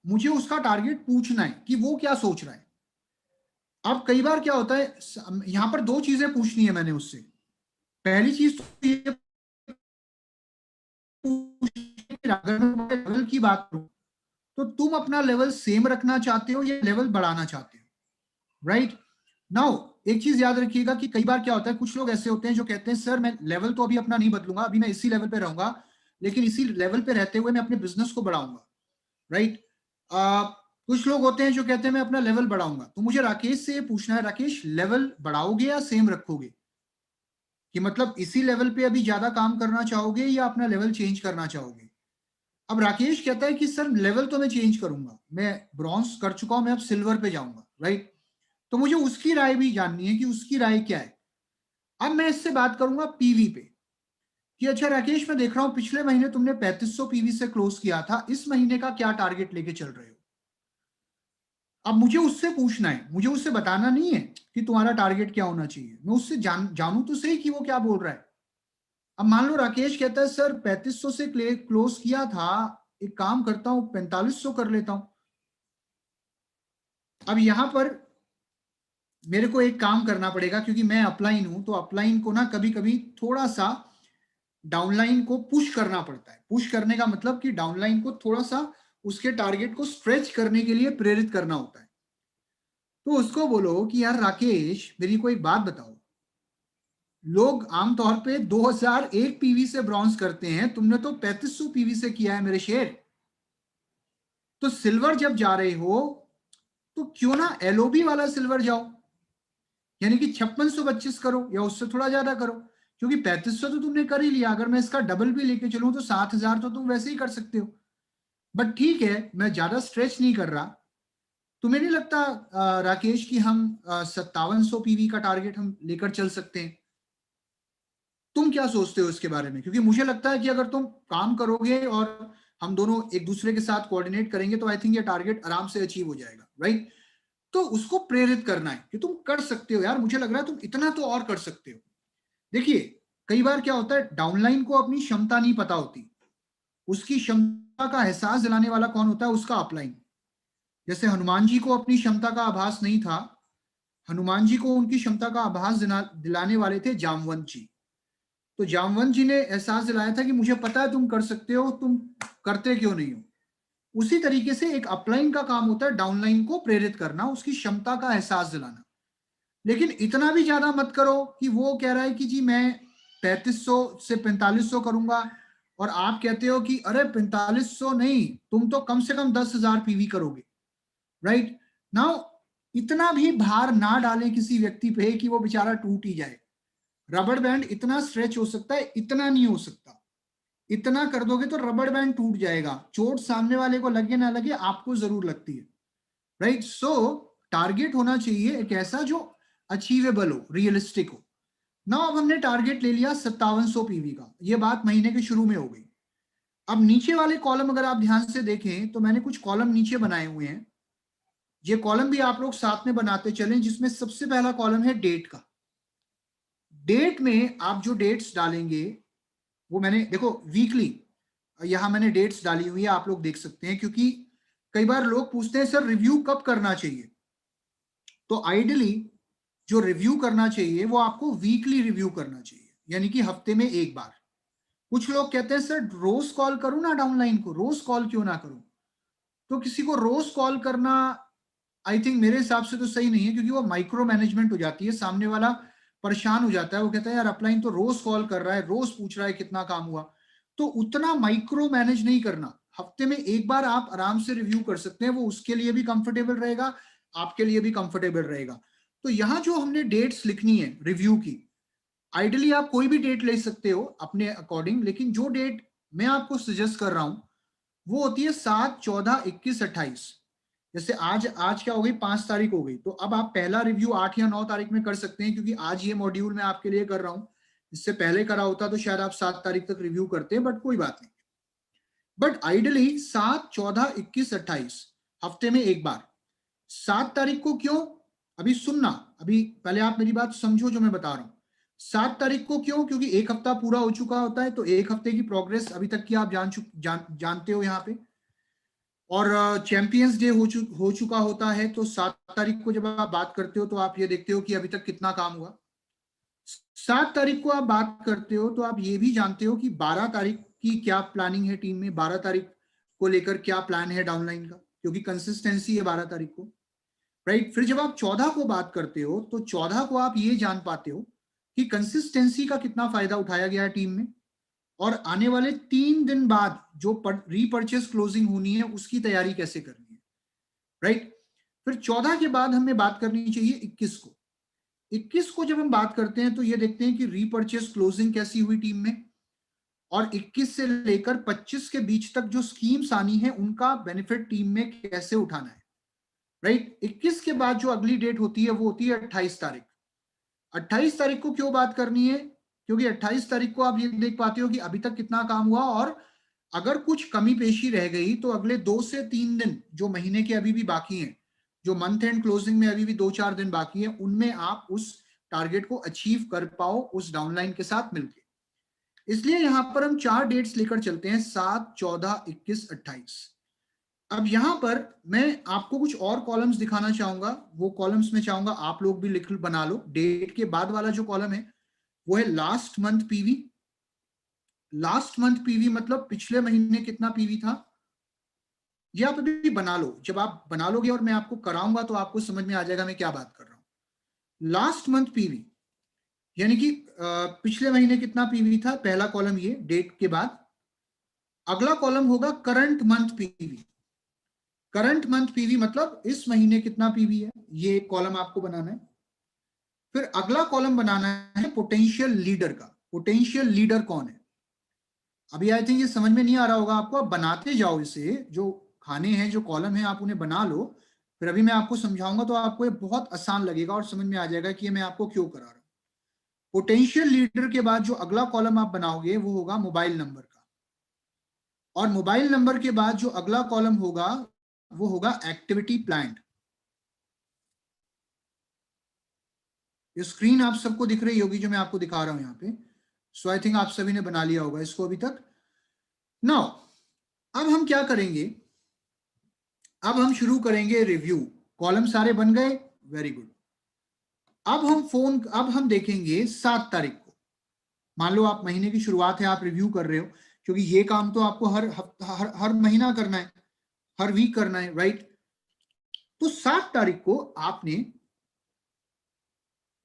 मुझे उसका टारगेट पूछना है कि वो क्या सोच रहा है। अब कई बार क्या होता है, यहां पर दो चीजें पूछनी है मैंने उससे। पहली चीज तो ये पूछनी है, अगर मैं तुम्हारे लेवल की बात करूं तो तुम अपना लेवल सेम रखना चाहते हो या लेवल बढ़ाना चाहते हो, राइट। नाउ एक चीज याद रखिएगा कि कई बार क्या होता है, कुछ लोग ऐसे होते हैं जो कहते हैं सर मैं लेवल तो अभी अपना नहीं बदलूंगा, अभी मैं इसी लेवल पे रहूंगा, लेकिन इसी लेवल पे रहते हुए मैं अपने बिजनेस को बढ़ाऊंगा, राइट। कुछ लोग होते हैं जो कहते हैं मैं अपना लेवल बढ़ाऊंगा। तो मुझे राकेश से ये पूछना है, राकेश लेवल बढ़ाओगे या सेम रखोगे, कि मतलब इसी लेवल पे अभी ज्यादा काम करना चाहोगे या अपना लेवल चेंज करना चाहोगे। अब राकेश कहता है कि सर लेवल तो मैं चेंज करूंगा, मैं ब्रॉन्ज कर चुका हूं, मैं अब सिल्वर पे जाऊंगा, राइट। तो मुझे उसकी राय भी जाननी है कि उसकी राय क्या है। अब मैं इससे बात करूंगा पीवी पे, कि अच्छा राकेश, मैं देख रहा हूं पिछले महीने तुमने 3500 पीवी से क्लोज किया था, इस महीने का क्या टारगेट लेके चल रहे हो। अब मुझे उससे पूछना है, मुझे उससे बताना नहीं है कि तुम्हारा टारगेट क्या होना चाहिए, मैं उससे जानू तो सही कि वो क्या बोल रहा है। अब मान लो राकेश कहता है सर 3500 से क्लोज किया था, एक काम करता हूं 4500 कर लेता हूं। अब यहां पर मेरे को एक काम करना पड़ेगा, क्योंकि मैं अपलाइन हूं, तो अपलाइन को ना कभी कभी थोड़ा सा डाउनलाइन को पुश करना पड़ता है। पुश करने का मतलब कि डाउनलाइन को थोड़ा सा उसके टारगेट को स्ट्रेच करने के लिए प्रेरित करना होता है। तो उसको बोलो कि यार राकेश, मेरी को एक बात बताओ, लोग आमतौर पे 2001 पीवी से ब्रॉन्ज करते हैं, तुमने तो 3500 पीवी से किया है मेरे शेर। तो सिल्वर जब जा रहे हो तो क्यों ना एलओबी वाला सिल्वर जाओ, यानी कि 5625 करो या उससे थोड़ा ज्यादा करो, क्योंकि 3500 तो तुमने कर ही लिया। अगर मैं इसका डबल भी लेके चलूं तो 7000 तो तुम वैसे ही कर सकते हो। बट ठीक है, मैं ज्यादा स्ट्रेच नहीं कर रहा। तुम्हें नहीं लगता राकेश कि हम 5700 पीवी का टारगेट हम लेकर चल सकते हैं? तुम क्या सोचते हो इसके बारे में? क्योंकि मुझे लगता है कि अगर तुम काम करोगे और हम दोनों एक दूसरे के साथ कोऑर्डिनेट करेंगे तो आई थिंक ये टारगेट आराम से अचीव हो जाएगा, राइट? तो उसको प्रेरित करना है कि तुम कर सकते हो यार, मुझे लग रहा है तुम इतना तो और कर सकते हो। देखिए, कई बार क्या होता है, डाउनलाइन को अपनी क्षमता नहीं पता होती, उसकी क्षमता का एहसास दिलाने वाला कौन होता है? उसका अपलाइन। जैसे हनुमान जी को अपनी क्षमता का आभास नहीं था, हनुमान जी को उनकी क्षमता का आभास दिलाने वाले थे जामवंत जी। तो जामवंत जी ने एहसास दिलाया था कि मुझे पता है तुम कर सकते हो, तुम करते क्यों नहीं हो? उसी तरीके से एक अपलाइन का काम होता है डाउनलाइन को प्रेरित करना, उसकी क्षमता का एहसास दिलाना। लेकिन इतना भी ज्यादा मत करो कि वो कह रहा है कि जी मैं 3500 से 4500 करूंगा और आप कहते हो कि अरे 4500 नहीं, तुम तो कम से कम 10,000 पीवी करोगे, राइट? नाउ इतना भी भार ना डालें किसी व्यक्ति पे कि वो बेचारा टूट ही जाए। रबड़ बैंड इतना स्ट्रेच हो सकता है, इतना नहीं हो सकता। इतना कर दोगे तो रबड़ बैंड टूट जाएगा, चोट सामने वाले को लगे ना लगे, आपको जरूर लगती है, राइट? सो टारगेट होना चाहिए एक ऐसा जो अचीवेबल हो, रियलिस्टिक हो। ना अब हमने टारगेट ले लिया 5700 पीवी का, ये बात महीने के शुरू में हो गई। अब नीचे वाले कॉलम अगर आप ध्यान से देखें तो मैंने कुछ कॉलम नीचे बनाए हुए हैं। ये कॉलम भी आप लोग साथ में बनाते चलें, जिसमें सबसे पहला कॉलम है डेट का। डेट में आप जो डेट्स डालेंगे वो मैंने देखो वीकली यहां मैंने डेट्स डाली हुई है, आप लोग देख सकते हैं। क्योंकि कई बार लोग पूछते हैं सर रिव्यू कब करना चाहिए, तो आइडियली जो रिव्यू करना चाहिए वो आपको वीकली रिव्यू करना चाहिए, यानी कि हफ्ते में एक बार। कुछ लोग कहते हैं सर रोज कॉल करूं ना डाउनलाइन को, रोज कॉल क्यों ना करूं? तो किसी को रोज कॉल करना आई थिंक मेरे हिसाब से तो सही नहीं है, क्योंकि वो माइक्रो मैनेजमेंट हो जाती है, सामने वाला परेशान हो जाता है, वो कहता है यार अपलाइन तो रोज कॉल कर रहा है, रोज पूछ रहा है कितना काम हुआ। तो उतना माइक्रो मैनेज नहीं करना, हफ्ते में एक बार आप आराम से रिव्यू कर सकते हैं, वो उसके लिए भी कंफर्टेबल रहेगा, आपके लिए भी कंफर्टेबल रहेगा। तो यहाँ जो हमने डेट्स लिखनी है रिव्यू की, आइडियली आप कोई भी डेट ले सकते हो अपने अकॉर्डिंग, लेकिन जो डेट मैं आपको सजेस्ट कर रहा हूं वो होती है 7, 14, 21, 28। जैसे आज आज क्या हो गई, 5 तारीख हो गई, तो अब आप पहला रिव्यू 8 या 9 तारीख में कर सकते हैं, क्योंकि आज ये मॉड्यूल मैं आपके लिए कर रहा हूं। इससे पहले करा होता तो शायद आप 7 तारीख तक रिव्यू करते हैं, बट कोई बात नहीं। बट आइडियली 7, 14, 21, 28 हफ्ते में एक बार। 7 तारीख को क्यों? अभी सुनना, अभी पहले आप मेरी बात समझो जो मैं बता रहा हूं। 7 तारीख को क्यों? क्योंकि एक हफ्ता पूरा हो चुका होता है, तो एक हफ्ते की प्रोग्रेस अभी तक की आप जानते हो यहाँ पे। और चैंपियंस डे हो चुका होता है, तो 7 तारीख को जब आप बात करते हो तो आप ये देखते हो कि अभी तक कितना काम हुआ। 7 तारीख को आप बात करते हो तो आप ये भी जानते हो कि 12 तारीख की क्या प्लानिंग है टीम में, 12 तारीख को लेकर क्या प्लान है डाउनलाइन का, क्योंकि कंसिस्टेंसी है 12 तारीख को, राइट? फिर जब आप 14 को बात करते हो तो 14 को आप ये जान पाते हो कि कंसिस्टेंसी का कितना फायदा उठाया गया है टीम में, और आने वाले 3 दिन बाद जो रीपर्चेस क्लोजिंग होनी है उसकी तैयारी कैसे करनी है, राइट? फिर 14 के बाद हमें बात करनी चाहिए 21 को। 21 को जब हम बात करते हैं तो ये देखते हैं कि रीपर्चेस क्लोजिंग कैसी हुई टीम में, और 21 से लेकर 25 के बीच तक जो स्कीम्स आनी है उनका बेनिफिट टीम में कैसे उठाना है, राइट? 21 के बाद जो अगली डेट होती है वो होती है 28 तारीख। 28 तारीख को क्यों बात करनी है? क्योंकि 28 तारीख को आप ये देख पाते हो कि अभी तक कितना काम हुआ, और अगर कुछ कमी पेशी रह गई तो अगले 2 से 3 दिन जो महीने के अभी भी बाकी हैं, जो मंथ एंड क्लोजिंग में अभी भी 2-4 दिन बाकी है, उनमें आप उस टारगेट को अचीव कर पाओ उस डाउनलाइन के साथ मिलकर। इसलिए यहां पर हम 4 डेट्स लेकर चलते हैं, 7, 14, 21, 28। अब यहां पर मैं आपको कुछ और कॉलम्स दिखाना चाहूंगा, वो कॉलम्स में चाहूंगा आप लोग भी लिख बना लो। डेट के बाद वाला जो कॉलम है वो है last month PV. Last month PV मतलब पिछले महीने कितना पीवी था, ये आप अभी बना लो। जब आप बना लोगे और मैं आपको कराऊंगा तो आपको समझ में आ जाएगा मैं क्या बात कर रहा हूं। लास्ट मंथ पीवी यानी कि पिछले महीने कितना पीवी था, पहला कॉलम ये डेट के बाद, अगला कॉलम होगा current month PV. Current month PV मतलब इस महीने कितना पीवी है, ये एक कॉलम आपको बनाना है। फिर अगला कॉलम बनाना है पोटेंशियल लीडर का। पोटेंशियल लीडर कौन है, अभी आई थिंक ये समझ में नहीं आ रहा होगा आपको, आप बनाते जाओ इसे, जो खाने हैं जो कॉलम है आप उन्हें बना लो, फिर अभी मैं आपको समझाऊंगा तो आपको ये बहुत आसान लगेगा और समझ में आ जाएगा कि ये मैं आपको क्यों करा रहा हूं। पोटेंशियल लीडर के बाद जो अगला कॉलम आप बनाओगे वो होगा मोबाइल नंबर का, और मोबाइल नंबर के बाद जो अगला कॉलम होगा वो होगा एक्टिविटी प्लान। ये स्क्रीन आप सबको दिख रही होगी जो मैं आपको दिखा रहा हूं यहाँ पे, सो आई थिंक आप सभी ने बना लिया होगा इसको अभी तक। नाउ अब हम क्या करेंगे, अब हम शुरू करेंगे रिव्यू। कॉलम सारे बन गए, वेरी गुड। अब हम देखेंगे 7 तारीख को, मान लो आप महीने की शुरुआत है, आप रिव्यू कर रहे हो, क्योंकि ये काम तो आपको हर हफ्ता हर महीना करना है, हर वीक करना है, राइट। तो 7 तारीख को आपने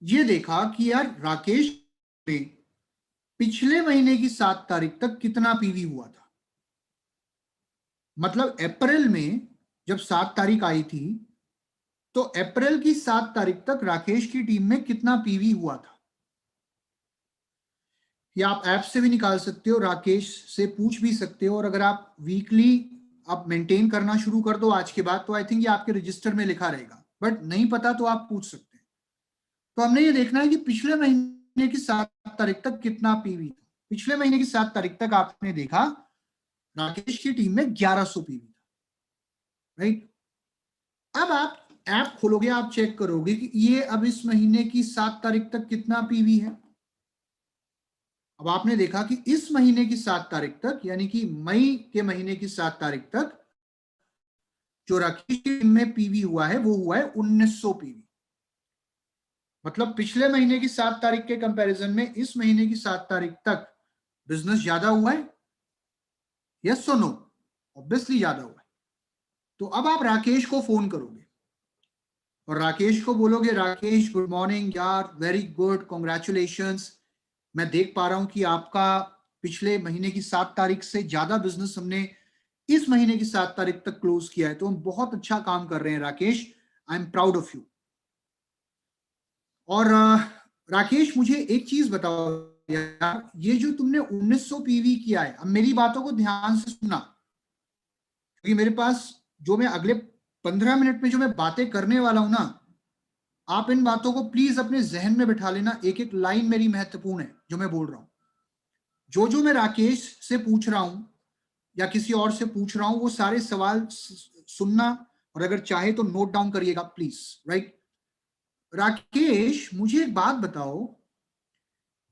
ये देखा कि यार राकेश ने पिछले महीने की 7 तारीख तक कितना पीवी हुआ था। मतलब अप्रैल में जब 7 तारीख आई थी तो अप्रैल की 7 तारीख तक राकेश की टीम में कितना पीवी हुआ था। या आप ऐप से भी निकाल सकते हो, राकेश से पूछ भी सकते हो, और अगर आप वीकली आप मेंटेन करना शुरू कर दो आज के बाद तो आई थिंक ये आपके रजिस्टर में लिखा रहेगा, बट नहीं पता तो आप पूछ सकते हैं। तो हमने ये देखना है कि पिछले महीने की 7 तारीख तक कितना पीवी था। पिछले महीने की 7 तारीख तक आपने देखा राकेश की टीम में 1100 पीवी था, राइट। अब आप ऐप खोलोगे, आप चेक करोगे कि ये अब इस महीने की 7 तारीख तक कितना पीवी है। अब आपने देखा कि इस महीने की 7 तारीख तक, यानी कि मई के महीने की 7 तारीख तक जो राकेश की टीम में पीवी हुआ है वो हुआ है 1900 पीवी। मतलब पिछले महीने की 7 तारीख के कंपैरिजन में इस महीने की 7 तारीख तक बिजनेस ज्यादा हुआ है, यस और नो, ऑब्वियसली ज्यादा हुआ है। तो अब आप राकेश को फोन करोगे और राकेश को बोलोगे, राकेश गुड मॉर्निंग यार, वेरी गुड, कॉन्ग्रेचुलेशंस, मैं देख पा रहा हूं कि आपका पिछले महीने की 7 तारीख से ज्यादा बिजनेस हमने इस महीने की 7 तारीख तक क्लोज किया है, तो हम बहुत अच्छा काम कर रहे हैं Rakesh, I am proud of you. और राकेश मुझे एक चीज बताओ यार, ये जो तुमने 1900 पीवी किया है, अब मेरी बातों को ध्यान से सुनना, क्योंकि मेरे पास जो मैं अगले 15 मिनट में जो मैं बातें करने वाला हूं ना, आप इन बातों को प्लीज अपने जहन में बिठा लेना, एक एक लाइन मेरी महत्वपूर्ण है जो मैं बोल रहा हूं। जो मैं राकेश से पूछ रहा हूं या किसी और से पूछ रहा हूं, वो सारे सवाल सुनना, और अगर चाहे तो नोट डाउन करिएगा प्लीज, राइट। राकेश मुझे एक बात बताओ,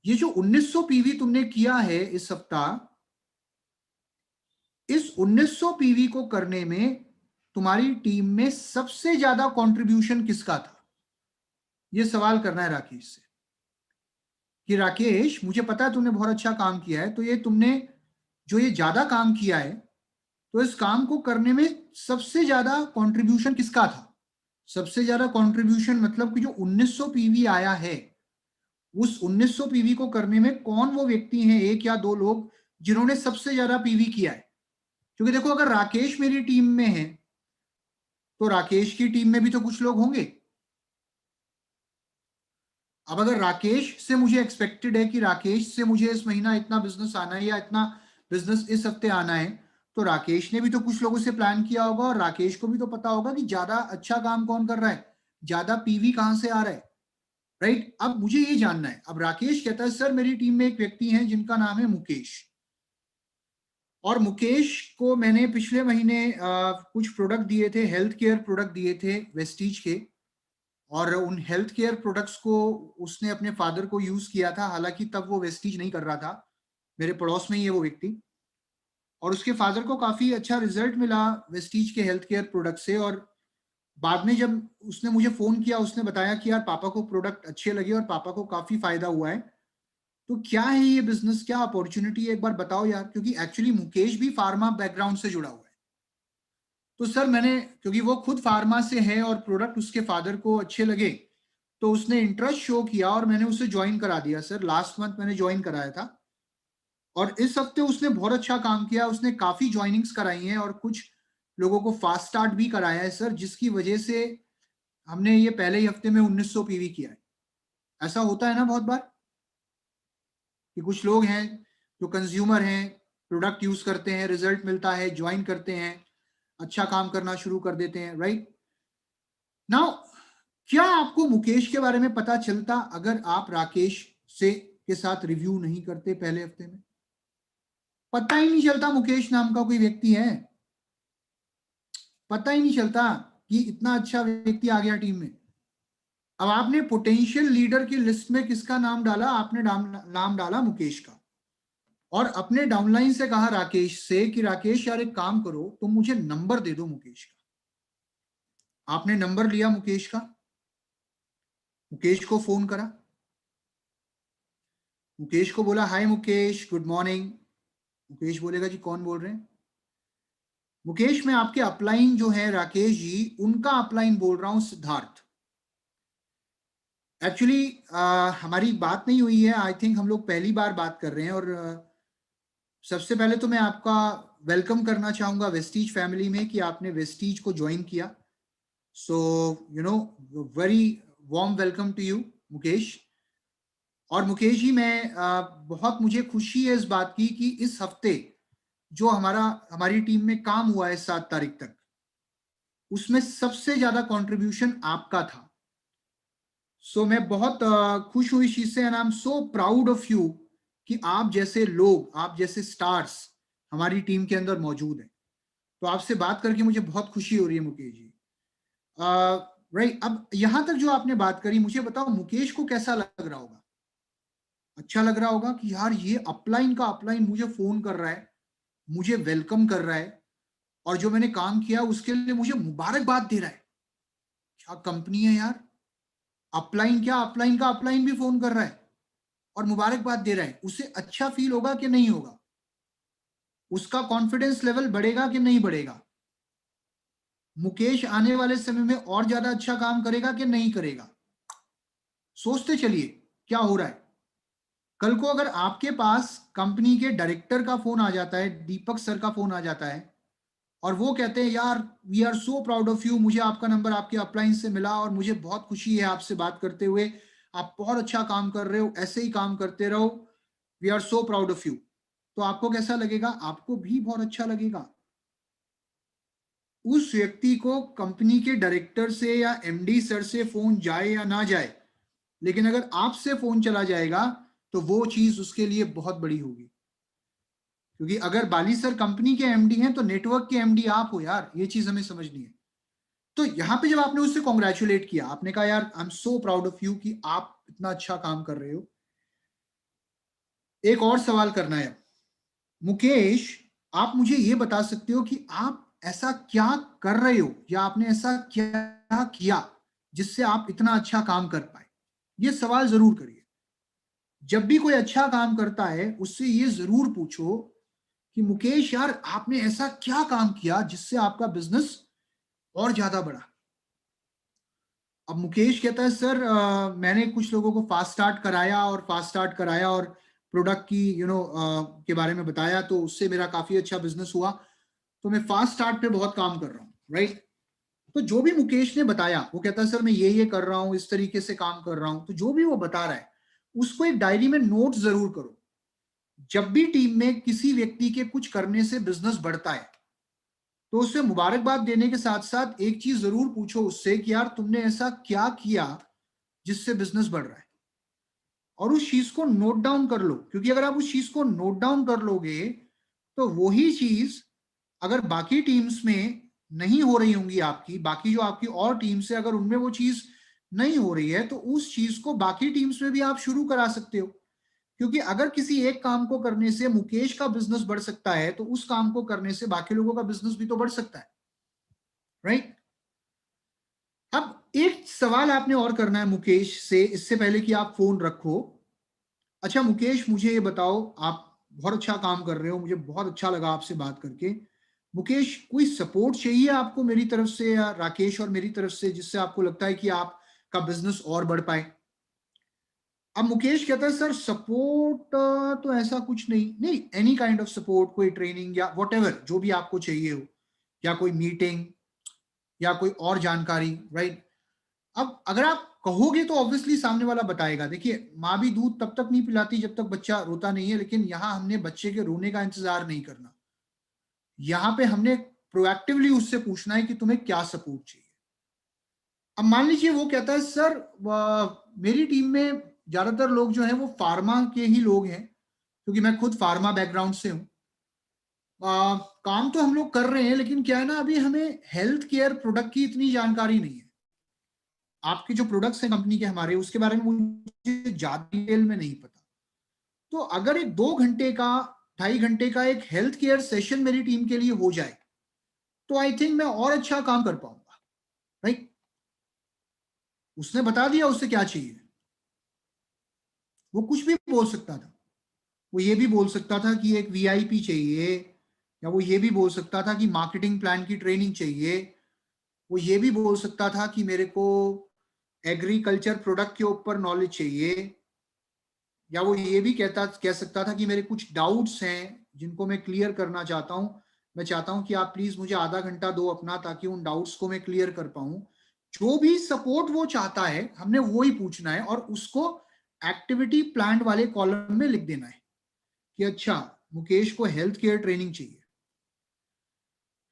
ये जो 1900 पीवी तुमने किया है इस सप्ताह, इस 1900 पीवी को करने में तुम्हारी टीम में सबसे ज्यादा कंट्रीब्यूशन किसका था, ये सवाल करना है राकेश से। कि राकेश मुझे पता है तुमने बहुत अच्छा काम किया है, तो ये तुमने जो ये ज्यादा काम किया है, तो इस काम को करने में सबसे ज्यादा कंट्रीब्यूशन किसका था। सबसे ज्यादा कंट्रीब्यूशन मतलब कि जो 1900 पीवी आया है, उस 1900 पीवी को करने में कौन वो व्यक्ति हैं, एक या दो लोग, जिन्होंने सबसे ज्यादा पीवी किया है। क्योंकि देखो, अगर राकेश मेरी टीम में है तो राकेश की टीम में भी तो कुछ लोग होंगे। अब अगर राकेश से मुझे एक्सपेक्टेड है कि राकेश से मुझे इस महीना इतना बिजनेस आना है या इतना बिजनेस इस हफ्ते आना है, तो राकेश ने भी तो कुछ लोगों से प्लान किया होगा, और राकेश को भी तो पता होगा कि ज्यादा अच्छा काम कौन कर रहा है, ज्यादा पीवी कहां से आ रहा है, राइट। अब मुझे ये जानना है, अब राकेश कहता है सर मेरी टीम में एक व्यक्ति है जिनका नाम है मुकेश, और मुकेश को मैंने पिछले महीने कुछ प्रोडक्ट दिए थे, हेल्थ केयर प्रोडक्ट दिए थे वेस्टीज के, और उन हेल्थ केयर प्रोडक्ट्स को उसने अपने फादर को यूज किया था, हालांकि तब वो वेस्टीज नहीं कर रहा था, मेरे पड़ोस में ही है वो व्यक्ति, और उसके फादर को काफी अच्छा रिजल्ट मिला वेस्टीज के हेल्थ केयर प्रोडक्ट से। और बाद में जब उसने मुझे फोन किया, उसने बताया कि यार पापा को प्रोडक्ट अच्छे लगे और पापा को काफी फायदा हुआ है। तो क्या है ये बिजनेस, क्या अपॉर्चुनिटी है, एक बार बताओ यार, क्योंकि एक्चुअली मुकेश भी फार्मा बैकग्राउंड से जुड़ा हुआ है। तो सर मैंने, क्योंकि वो खुद फार्मा से है और प्रोडक्ट उसके फादर को अच्छे लगे, तो उसने इंटरेस्ट शो किया और मैंने उसे ज्वाइन करा दिया सर। लास्ट मंथ मैंने ज्वाइन कराया था और इस हफ्ते उसने बहुत अच्छा काम किया। उसने काफी ज्वाइनिंग्स कराई हैं और कुछ लोगों को फास्ट स्टार्ट भी कराया है सर, जिसकी वजह से हमने ये पहले ही हफ्ते में 1900 पीवी किया है। ऐसा होता है ना बहुत बार कि कुछ लोग हैं जो कंज्यूमर हैं, प्रोडक्ट यूज करते हैं, रिजल्ट मिलता है, ज्वाइन करते हैं, अच्छा काम करना शुरू कर देते हैं, राइट। नाउ क्या आपको मुकेश के बारे में पता चलता अगर आप राकेश से के साथ रिव्यू नहीं करते पहले हफ्ते में? पता ही नहीं चलता मुकेश नाम का कोई व्यक्ति है, पता ही नहीं चलता कि इतना अच्छा व्यक्ति आ गया टीम में। अब आपने पोटेंशियल लीडर की लिस्ट में किसका नाम डाला? आपने नाम डाला मुकेश का और अपने डाउनलाइन से कहा राकेश से कि राकेश यार एक काम करो, तुम मुझे नंबर दे दो मुकेश का। आपने नंबर लिया मुकेश का, मुकेश को फोन करा, मुकेश को बोला हाय मुकेश, गुड मॉर्निंग। मुकेश बोलेगा जी कौन बोल रहे हैं? मुकेश मैं आपके अपलाइन जो है राकेश जी, उनका अपलाइन बोल रहा हूं, सिद्धार्थ। एक्चुअली हमारी बात नहीं हुई है, आई थिंक हम लोग पहली बार बात कर रहे हैं। और सबसे पहले तो मैं आपका वेलकम करना चाहूंगा वेस्टीज फैमिली में कि आपने वेस्टीज को ज्वाइन किया। So you know, very warm welcome to you Mukesh. और मुकेश जी मैं बहुत मुझे खुशी है इस बात की कि इस हफ्ते जो हमारी टीम में काम हुआ है 7 तारीख तक, उसमें सबसे ज्यादा कंट्रीब्यूशन आपका था। सो मैं बहुत खुश हुई इस चीज से and I am so proud of you कि आप जैसे लोग, आप जैसे स्टार्स हमारी टीम के अंदर मौजूद हैं। तो आपसे बात करके मुझे बहुत खुशी हो रही है मुकेश जी। राइट, अब यहां तक जो आपने बात करी, मुझे बताओ मुकेश को कैसा लग रहा होगा? अच्छा लग रहा होगा कि यार ये अपलाइन का अपलाइन मुझे फोन कर रहा है, मुझे वेलकम कर रहा है और जो मैंने काम किया उसके लिए मुझे मुबारकबाद दे रहा है। क्या कंपनी है यार! अपलाइन क्या, अपलाइन का अपलाइन भी फोन कर रहा है और मुबारकबाद दे रहा है। उसे अच्छा फील होगा कि नहीं होगा? उसका कॉन्फिडेंस लेवल बढ़ेगा कि नहीं बढ़ेगा? मुकेश आने वाले समय में और ज्यादा अच्छा काम करेगा कि नहीं करेगा? सोचते चलिए क्या हो रहा है। कल को अगर आपके पास कंपनी के डायरेक्टर का फोन आ जाता है, दीपक सर का फोन आ जाता है और वो कहते हैं यार we are so proud of you, मुझे आपका नंबर आपके अपलाइन से मिला और मुझे बहुत खुशी है आपसे बात करते हुए, आप बहुत अच्छा काम कर रहे हो, ऐसे ही काम करते रहो, we are so proud of you. तो आपको कैसा लगेगा? आपको भी बहुत अच्छा लगेगा। उस व्यक्ति को कंपनी के डायरेक्टर से या एमडी सर से फोन जाए या ना जाए, लेकिन अगर आपसे फोन चला जाएगा तो वो चीज उसके लिए बहुत बड़ी होगी। क्योंकि अगर बाली सर कंपनी के एमडी हैं तो नेटवर्क के एमडी आप हो यार, ये चीज हमें समझनी है। तो यहां पे जब आपने उससे कॉन्ग्रेचुलेट किया, आपने कहा यार I am so proud of you कि आप इतना अच्छा काम कर रहे हो, एक और सवाल करना है मुकेश। आप मुझे ये बता सकते हो कि आप ऐसा क्या कर रहे हो या आपने ऐसा क्या किया जिससे आप इतना अच्छा काम कर पाए? ये सवाल जरूर करिए। जब भी कोई अच्छा काम करता है उससे ये जरूर पूछो कि मुकेश यार आपने ऐसा क्या काम किया जिससे आपका बिजनेस और ज्यादा बढ़ा। अब मुकेश कहता है सर मैंने कुछ लोगों को फास्ट स्टार्ट कराया और प्रोडक्ट की के बारे में बताया, तो उससे मेरा काफी अच्छा बिजनेस हुआ, तो मैं फास्ट स्टार्ट पे बहुत काम कर रहा हूँ, राइट। तो जो भी मुकेश ने बताया, वो कहता है सर मैं ये कर रहा हूँ, इस तरीके से काम कर रहा हूँ, तो जो भी वो बता रहा है उसको एक डायरी में नोट जरूर करो। जब भी टीम में किसी व्यक्ति के कुछ करने से बिजनेस बढ़ता है तो उसे मुबारकबाद देने के साथ साथ एक चीज जरूर पूछो उससे कि यार तुमने ऐसा क्या किया जिससे बिजनेस बढ़ रहा है, और उस चीज को नोट डाउन कर लो। क्योंकि अगर आप उस चीज को नोट डाउन कर लोगे तो वही चीज अगर बाकी टीम्स में नहीं हो रही होंगी, आपकी बाकी जो आपकी और टीम्स है अगर उनमें वो चीज नहीं हो रही है, तो उस चीज को बाकी टीम्स में भी आप शुरू करा सकते हो। क्योंकि अगर किसी एक काम को करने से मुकेश का बिजनेस बढ़ सकता है तो उस काम को करने से बाकी लोगों का बिजनेस भी तो बढ़ सकता है, राइट। अब एक सवाल आपने और करना है मुकेश से इससे पहले कि आप फोन रखो। अच्छा मुकेश मुझे ये बताओ, आप बहुत अच्छा काम कर रहे हो, मुझे बहुत अच्छा लगा आपसे बात करके। मुकेश कोई सपोर्ट चाहिए आपको मेरी तरफ से या राकेश और मेरी तरफ से, जिससे आपको लगता है कि आप का बिजनेस और बढ़ पाए। अब मुकेश कहता है सर सपोर्ट तो ऐसा कुछ नहीं, नहीं एनी काइंड ऑफ सपोर्ट, कोई ट्रेनिंग या व्हाटएवर जो भी आपको चाहिए हो, या कोई मीटिंग या कोई और जानकारी, राइट। अब अगर आप कहोगे तो ऑब्वियसली सामने वाला बताएगा। देखिए माँ भी दूध तब तक नहीं पिलाती जब तक बच्चा रोता नहीं है, लेकिन यहाँ हमने बच्चे के रोने का इंतजार नहीं करना, यहाँ पे हमने प्रोएक्टिवली उससे पूछना है कि तुम्हें क्या सपोर्ट चाहिए। अब मान लीजिए वो कहता है सर मेरी टीम में ज्यादातर लोग जो है वो फार्मा के ही लोग हैं, क्योंकि मैं खुद फार्मा बैकग्राउंड से हूँ। काम तो हम लोग कर रहे हैं, लेकिन क्या है ना, अभी हमें हेल्थ केयर प्रोडक्ट की इतनी जानकारी नहीं है। आपके जो प्रोडक्ट्स हैं कंपनी के हमारे, उसके बारे में मुझे ज्यादा डिटेल में नहीं पता। तो अगर एक 2 घंटे का 2.5 घंटे का एक हेल्थ केयर सेशन मेरी टीम के लिए हो जाए तो आई थिंक मैं और अच्छा काम कर पाऊंगा, राइट। उसने बता दिया उससे क्या चाहिए। वो कुछ भी बोल सकता था, वो ये भी बोल सकता था कि एक वीआईपी चाहिए, या वो ये भी बोल सकता था कि मार्केटिंग प्लान की ट्रेनिंग चाहिए, वो ये भी बोल सकता था कि मेरे को एग्रीकल्चर प्रोडक्ट के ऊपर नॉलेज चाहिए, या वो ये भी कह सकता था कि मेरे कुछ डाउट्स हैं जिनको मैं क्लियर करना चाहता हूं, मैं चाहता हूं कि आप प्लीज मुझे आधा घंटा दो अपना, ताकि उन डाउट्स को मैं क्लियर कर पाऊं। जो भी सपोर्ट वो चाहता है हमने वो ही पूछना है, और उसको एक्टिविटी प्लान वाले कॉलम में लिख देना है कि अच्छा मुकेश को हेल्थ केयर ट्रेनिंग चाहिए,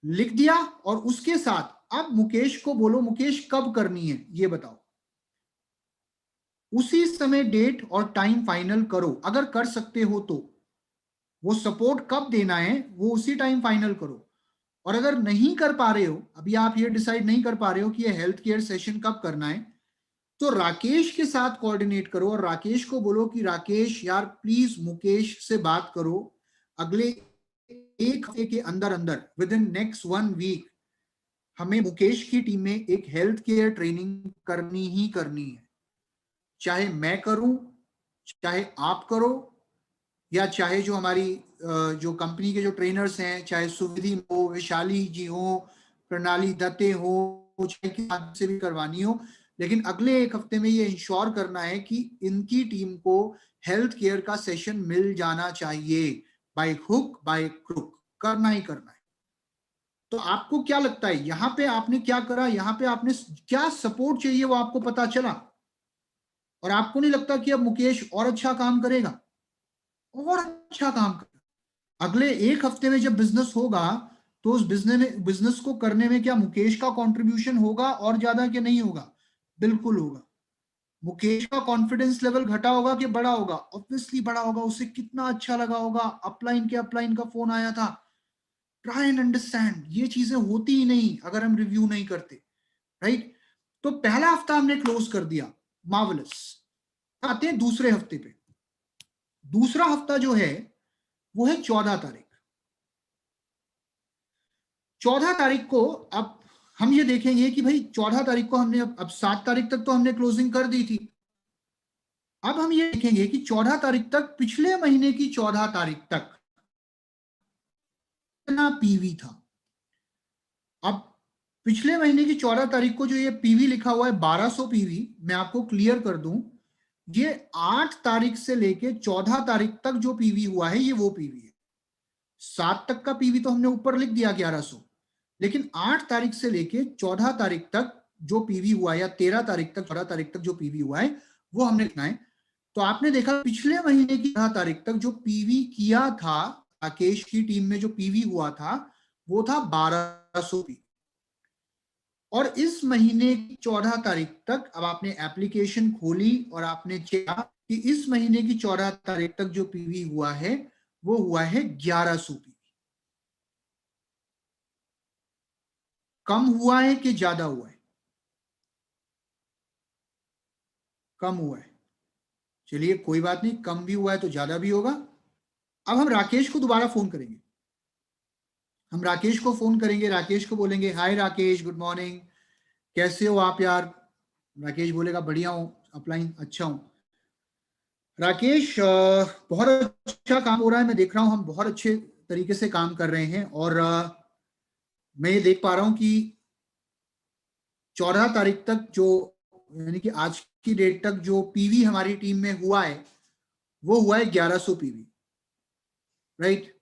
लिख दिया। और उसके साथ अब मुकेश को बोलो मुकेश कब करनी है ये बताओ, उसी समय डेट और टाइम फाइनल करो अगर कर सकते हो तो। वो सपोर्ट कब देना है वो उसी टाइम फाइनल करो। और अगर नहीं कर पा रहे हो, अभी आप ये डिसाइड नहीं कर पा रहे हो कि ये हेल्थ केयर सेशन कब करना है, तो राकेश के साथ कोऑर्डिनेट करो और राकेश को बोलो कि राकेश यार प्लीज मुकेश से बात करो, अगले एक हफ्ते के अंदर अंदर विद इन नेक्स्ट 1 वीक हमें मुकेश की टीम में एक हेल्थ केयर ट्रेनिंग करनी ही करनी है। चाहे मैं करूं, चाहे आप करो, या चाहे जो हमारी जो कंपनी के जो ट्रेनर्स हैं, चाहे सुविधि हो, वैशाली जी हो, प्रणाली दत्ते हो, चाहे किसी से भी करवानी हो, लेकिन अगले एक हफ्ते में ये इंश्योर करना है कि इनकी टीम को हेल्थ केयर का सेशन मिल जाना चाहिए, बाय हुक बाय क्रुक, करना ही करना है। तो आपको क्या लगता है यहाँ पे आपने क्या करा, यहाँ पे आपने क्या सपोर्ट चाहिए वो आपको पता चला, और आपको नहीं लगता कि अब मुकेश और अच्छा काम करेगा, और अच्छा काम करेगा। अगले एक हफ्ते में जब बिजनेस होगा तो उस बिजनेस को करने में क्या मुकेश का कंट्रीब्यूशन होगा और ज्यादा कि नहीं होगा? बिल्कुल होगा। मुकेश का कॉन्फिडेंस लेवल घटा होगा कि बड़ा होगा? ऑब्वियसली बड़ा होगा। उसे कितना अच्छा लगा होगा, अपलाइन का फोन आया था। ट्राई एंड अंडरस्टैंड, ये चीजें होती ही नहीं अगर हम रिव्यू नहीं करते, राइट। तो पहला हफ्ता हमने क्लोज कर दिया, मार्वलस। आते हैं दूसरे हफ्ते पे। दूसरा हफ्ता जो है वो है 14 तारीख। 14 तारीख को अब हम ये देखेंगे कि भाई 14 तारीख को हमने अब 7 तारीख तक तो हमने क्लोजिंग कर दी थी। अब हम ये देखेंगे कि 14 तारीख तक, पिछले महीने की 14 तारीख तक कितना पीवी था। अब पिछले महीने की 14 तारीख को जो ये पीवी लिखा हुआ है 1200 पीवी, मैं आपको क्लियर कर दूं, ये 8 तारीख से लेके 14 तारीख तक जो पीवी हुआ है ये वो पीवी है। 7 तक का पीवी तो हमने ऊपर लिख दिया 1100, लेकिन 8 तारीख से लेके 14 तारीख तक जो पीवी हुआ है, या 13 तारीख तक 14 तारीख तक जो पीवी हुआ है वो हमने लिखना है। तो आपने देखा पिछले महीने की 14 तारीख तक जो पीवी किया था राकेश की टीम में, जो पीवी हुआ था वो था 1200 पीवी। और इस महीने की 14 तारीख तक अब आपने एप्लीकेशन खोली और आपने चेक कि इस महीने की 14 तारीख तक जो पीवी हुआ है वो हुआ है 1100 पीवी। कम हुआ है कि ज्यादा हुआ है? कम हुआ है। चलिए कोई बात नहीं, कम भी हुआ है तो ज्यादा भी होगा। अब हम राकेश को दोबारा फोन करेंगे। हम राकेश को फोन करेंगे, राकेश को बोलेंगे हाय राकेश, गुड मॉर्निंग, कैसे हो आप यार? राकेश बोलेगा बढ़िया हूँ अपलाइन, अच्छा हूँ। राकेश बहुत अच्छा काम हो रहा है, मैं देख रहा हूँ हम बहुत अच्छे तरीके से काम कर रहे हैं, और मैं ये देख पा रहा हूँ कि 14 तारीख तक जो यानी कि आज की डेट तक जो पीवी हमारी टीम में हुआ है वो हुआ है 1100 पीवी, राइट।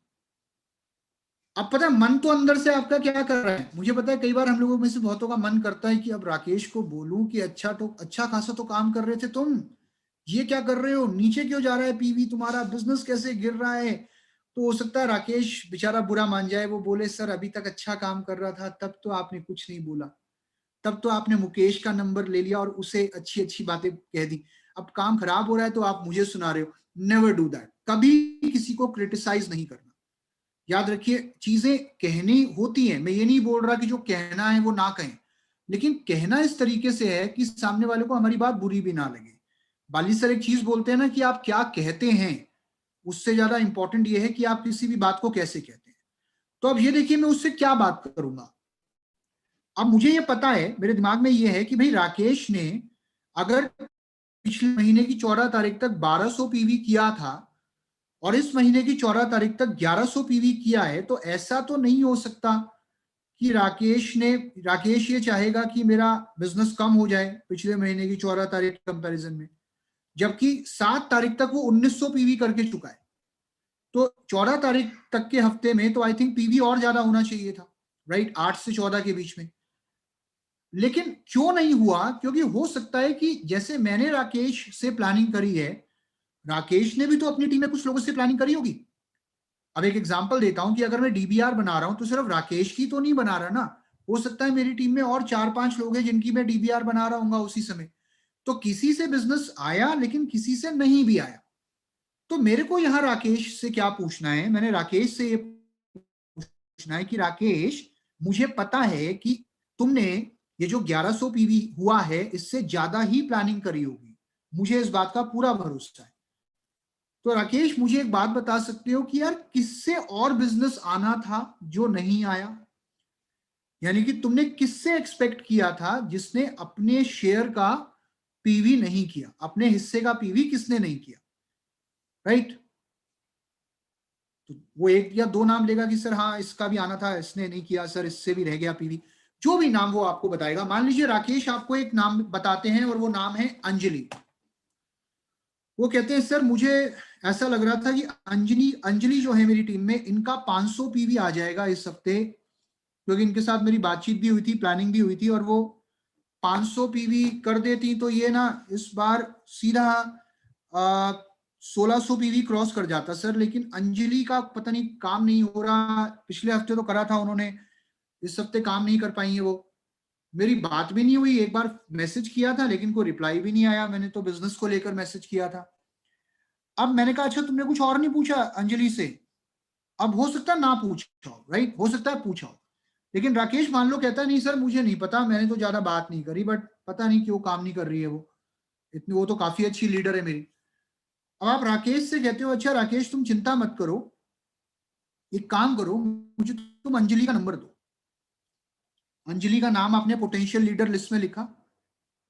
अब पता है मन तो अंदर से आपका क्या कर रहा है, मुझे पता है कई बार हम लोगों में से बहुतों का मन करता है कि अब राकेश को बोलूं कि अच्छा खासा तो काम कर रहे थे तुम, ये क्या कर रहे हो, नीचे क्यों जा रहा है पीवी तुम्हारा, बिजनेस कैसे गिर रहा है। तो हो सकता है राकेश बेचारा बुरा मान जाए, वो बोले सर अभी तक अच्छा काम कर रहा था, तब तो आपने कुछ नहीं बोला, तब तो आपने मुकेश का नंबर ले लिया और उसे अच्छी अच्छी बातें कह दी, अब काम खराब हो रहा है तो आप मुझे सुना रहे हो। नेवर डू दैट, कभी किसी को क्रिटिसाइज नहीं करना। याद रखिए चीजें कहनी होती हैं, मैं ये नहीं बोल रहा कि जो कहना है वो ना कहें, लेकिन कहना इस तरीके से है कि सामने वाले को हमारी बात बुरी भी ना लगे। बाली सर एक चीज बोलते हैं ना कि आप क्या कहते हैं, उससे ज्यादा इंपॉर्टेंट ये है कि आप किसी भी बात को कैसे कहते हैं। तो अब ये देखिए मैं उससे क्या बात करूंगा। अब मुझे ये पता है, मेरे दिमाग में ये है कि भाई राकेश ने अगर पिछले महीने की 14 तारीख तक 1200 पीवी किया था और इस महीने की 14 तारीख तक 1100 पीवी किया है, तो ऐसा तो नहीं हो सकता कि राकेश ये चाहेगा कि मेरा बिजनेस कम हो जाए पिछले महीने की 14 तारीख कंपैरिजन में, जबकि 7 तारीख तक वो 1900 पीवी करके चुका है। तो 14 तारीख तक के हफ्ते में तो आई थिंक पीवी और ज्यादा होना चाहिए था, राइट, 8 से 14 के बीच में। लेकिन क्यों नहीं हुआ, क्योंकि हो सकता है कि जैसे मैंने राकेश से प्लानिंग करी है, राकेश ने भी तो अपनी टीम में कुछ लोगों से प्लानिंग करी होगी। अब एक एग्जांपल देता हूं कि अगर मैं डीबीआर बना रहा हूं तो सिर्फ राकेश की तो नहीं बना रहा ना, हो सकता है मेरी टीम में और 4-5 लोग हैं जिनकी मैं डीबीआर बना रहा हूँ उसी समय। तो किसी से बिजनेस आया लेकिन किसी से नहीं भी आया। तो मेरे को यहाँ राकेश से क्या पूछना है, मैंने राकेश से ये पूछना है कि राकेश मुझे पता है कि तुमने ये जो 1100 पीवी हुआ है इससे ज्यादा ही प्लानिंग करी होगी, मुझे इस बात का पूरा भरोसा है। तो राकेश मुझे एक बात बता सकते हो कि यार किससे और बिजनेस आना था जो नहीं आया, यानी कि तुमने किससे एक्सपेक्ट किया था जिसने अपने शेयर का पीवी नहीं किया, अपने हिस्से का पीवी किसने नहीं किया, राइट। तो वो एक या दो नाम लेगा कि सर हाँ इसका भी आना था इसने नहीं किया, सर इससे भी रह गया पीवी, जो भी नाम वो आपको बताएगा। मान लीजिए राकेश आपको एक नाम बताते हैं और वो नाम है अंजलि। वो कहते हैं सर मुझे ऐसा लग रहा था कि अंजलि अंजलि जो है मेरी टीम में, इनका 500 पीवी आ जाएगा इस हफ्ते, क्योंकि इनके साथ मेरी बातचीत भी हुई थी, प्लानिंग भी हुई थी, और वो 500 पीवी कर देती तो ये ना इस बार सीधा 1600 पीवी क्रॉस कर जाता सर। लेकिन अंजलि का पता नहीं काम नहीं हो रहा, पिछले हफ्ते तो करा था उन्होंने, इस हफ्ते काम नहीं कर पाई है वो, मेरी बात भी नहीं हुई, एक बार मैसेज किया था लेकिन कोई रिप्लाई भी नहीं आया, मैंने तो बिजनेस को लेकर मैसेज किया था। अब मैंने कहा अच्छा तुमने कुछ और नहीं पूछा अंजलि से, अब हो सकता है ना पूछा हो, राइट, हो सकता है पूछा हो, लेकिन राकेश मान लो कहता है नहीं सर मुझे नहीं पता, मैंने तो ज्यादा बात नहीं करी, बट पता नहीं क्यों काम नहीं कर रही है वो, इतनी वो तो काफी अच्छी लीडर है मेरी। अब आप राकेश से कहते हो अच्छा राकेश तुम चिंता मत करो, एक काम करो मुझे तुम अंजलि का नंबर दो। अंजलि का नाम आपने पोटेंशियल लीडर लिस्ट में लिखा